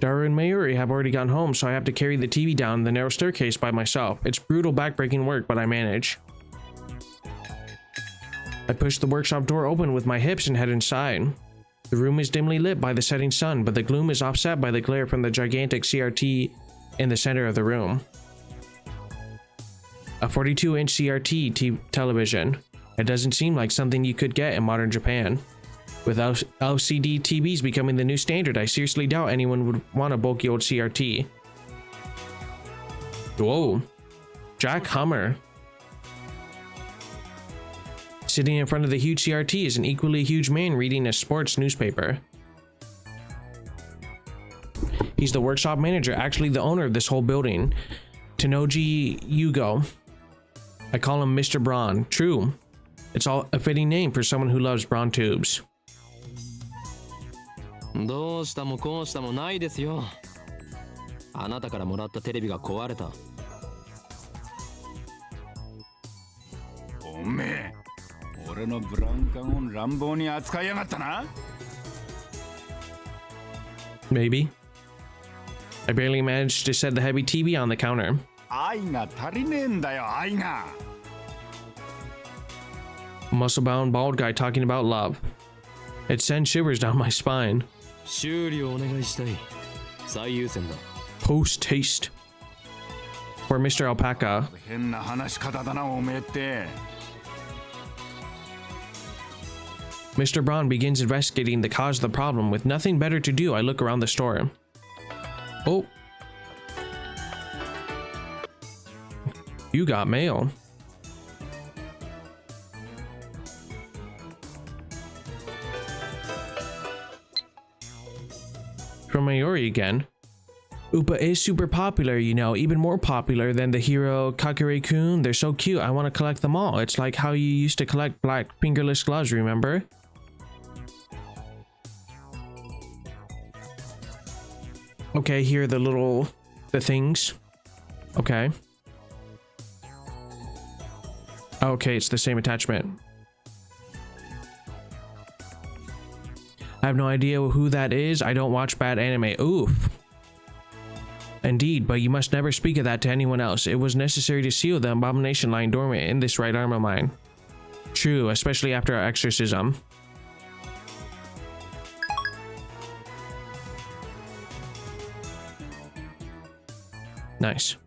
Daru and Mayuri have already gone home, so I have to carry the TV down the narrow staircase by myself. It's brutal backbreaking work, but I manage. I push the workshop door open with my hips and head inside. The room is dimly lit by the setting sun, but the gloom is offset by the glare from the gigantic CRT in the center of the room. A 42-inch CRT television. It doesn't seem like something you could get in modern Japan. With LCD TVs becoming the new standard, I seriously doubt anyone would want a bulky old CRT. Whoa. Jack Hummer. Sitting in front of the huge CRT is an equally huge man reading a sports newspaper. He's the workshop manager, actually the owner of this whole building. Tenoji Yugo. I call him Mr. Braun. True. It's all a fitting name for someone who loves Braun tubes. どうしたもこうしたもないですよ。あなたからもらったテレビが壊れた。おめえ、俺のブランカゴン乱暴に扱いやがったな。Maybe. I barely managed to set the heavy TV on the counter. 愛が足りねえんだよ、愛が。A muscle-bound bald guy talking about love. It sends shivers down my spine. 修理をお願いしたい。最優先だ。Post haste. For Mr. Alpaca. 変な話し方だな、おめえって。Mr. Braun begins investigating the cause of the problem. With nothing better to do, I look around the store. Oh. You got mail. From Mayuri again. Upa is super popular, you know, even more popular than the hero Kakure-kun. They're so cute, I want to collect them all. It's like how you used to collect black fingerless gloves, remember? Okay, here are the things. Okay. Okay, it's the same attachment. I have no idea who that is. I don't watch bad anime. Oof. Indeed, but you must never speak of that to anyone else. It was necessary to seal the abomination lying dormant in this right arm of mine. True, especially after our exorcism. Nice.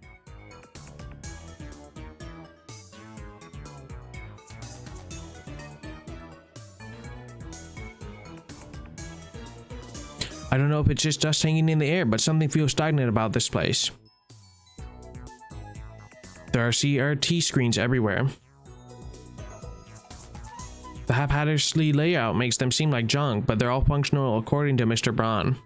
I don't know if it's just dust hanging in the air, but something feels stagnant about this place. There are CRT screens everywhere. The haphazardly layout makes them seem like junk, but they're all functional according to Mr. Braun.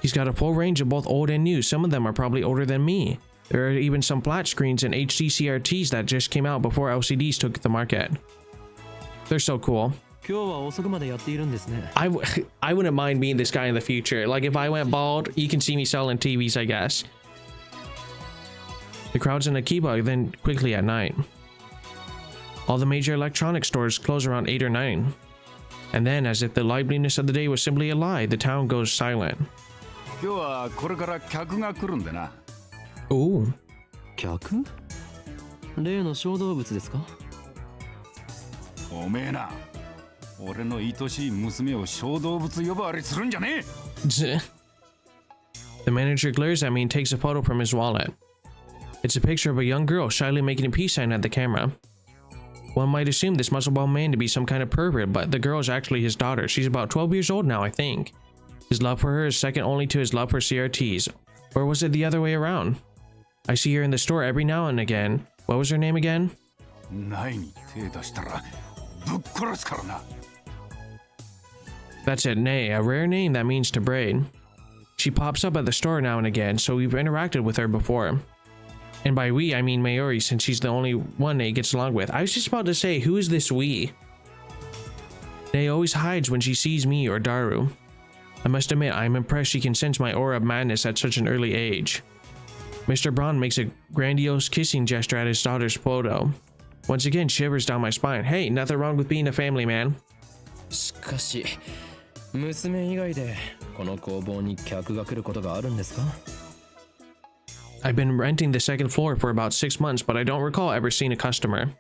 He's got a full range of both old and new. Some of them are probably older than me. There are even some flat screens and HD CRTs that just came out before LCDs took the market. They're so cool. I wouldn't mind being this guy in the future. Like if I went bald, you can see me selling TVs, I guess. The crowd's in Akiba, then quickly at night. All the major electronics stores close around 8 or 9. And then, as if the liveliness of the day was simply a lie, the town goes silent. Ooh. 客？例の小動物ですか？おめえな、俺の愛しい娘を小動物呼ばわりするんじゃねえ。 The manager glares at me and takes a photo from his wallet. It's a picture of a young girl shyly making a peace sign at the camera. One might assume this muscle-bound man to be some kind of pervert, but the girl is actually his daughter. She's about 12 years old now, I think. His love for her is second only to his love for CRTs. Or was it the other way around? I see her in the store every now and again. What was her name again? ないに手出したらぶっ殺すからな。 That's it, Nay, a rare name that means to braid. She pops up at the store now and again, so we've interacted with her before. And by we, I mean Mayuri, since she's the only one Nay gets along with. I was just about to say, who is this we? Nay always hides when she sees me or Daru. I must admit, I am impressed she can sense my aura of madness at such an early age. Mr. Braun makes a grandiose kissing gesture at his daughter's photo. Once again, shivers down my spine. Hey, nothing wrong with being a family man. しかし、娘以外でこの工房に客が来ることがあるんですか？ I've been renting the second floor for about 6 months, but I don't recall ever seeing a customer.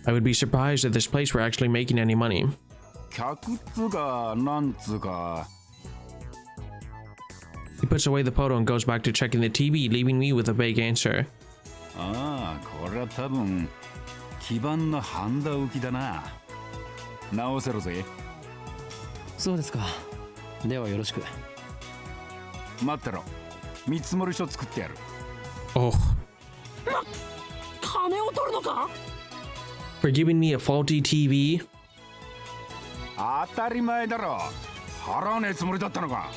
I would be surprised if this place were actually making any money. 客っつうかなんつうか。 He puts away the photo and goes back to checking the TV, leaving me with a vague answer. ああ、これは多分基盤のハンダ浮きだな。直せろぜ。そうですか。ではよろしく。待ってろ。見積もり書作ってやる。 Oh. 金を取るのか？ For giving me a faulty TV? 当たり前だろ。払わねえつもりだったのか。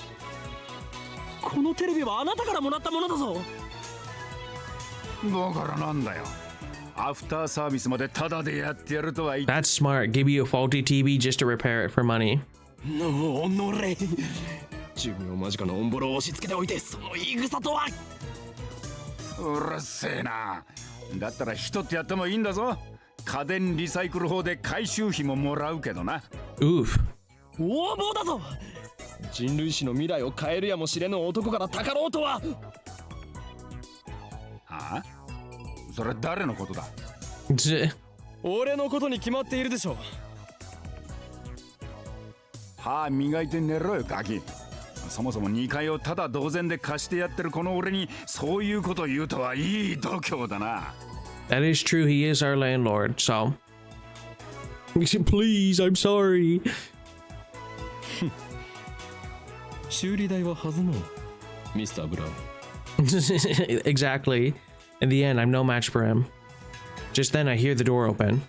このテレビはあなたからもらったものだぞ。だからなんだよ。アフターサービスまでタダでやってやるとは言って。 That's smart. Give you a faulty TV just to repair it for money. おのれ。寿命間近のオンボロを押し付けておいて、その言い草とは。うるせえな。だったら一つやってもいいんだぞ。家電リサイクル法で回収費ももらうけどな。 Oof. 横暴だぞ。人類史の未来を変えるやもしれぬ男からたかろうとは。ああ？それ誰のことだ？俺のことに決まっているでしょう。歯磨いて寝ろよガキ。そもそも2階をただ同然で貸してやってるこの俺にそういうこと言うとはいい度胸だな。 That is true. He is our landlord, so. Please, I'm sorry. 修理代は弾もう、ミスター・ブラウン。Exactly. In the end, I'm no match for him. Just then, I hear the door open.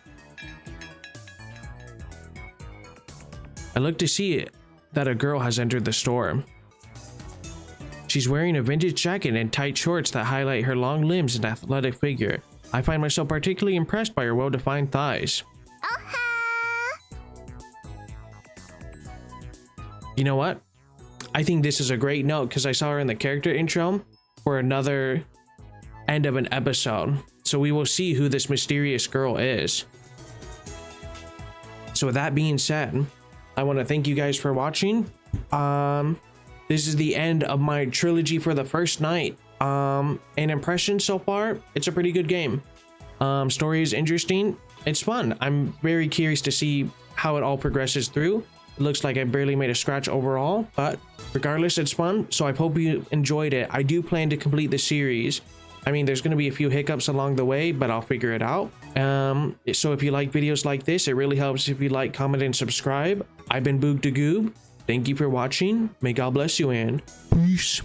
I look to see that a girl has entered the store. She's wearing a vintage jacket and tight shorts that highlight her long limbs and athletic figure. I find myself particularly impressed by her well-defined thighs. You know what? I think this is a great note because I saw her in the character intro for another end of an episode. So we will see who this mysterious girl is. So with that being said, I want to thank you guys for watching. This is the end of my trilogy for the first night. And impressions so far, it's a pretty good game. Story is interesting. It's fun. I'm very curious to see how it all progresses through. It looks like I barely made a scratch overall, but regardless, it's fun. So I hope you enjoyed it. I do plan to complete the series. I mean, there's going to be a few hiccups along the way, but I'll figure it out. So if you like videos like this, it really helps if you like, comment, and subscribe. I've been Boog the Goob. Thank you for watching. May God bless you and peace.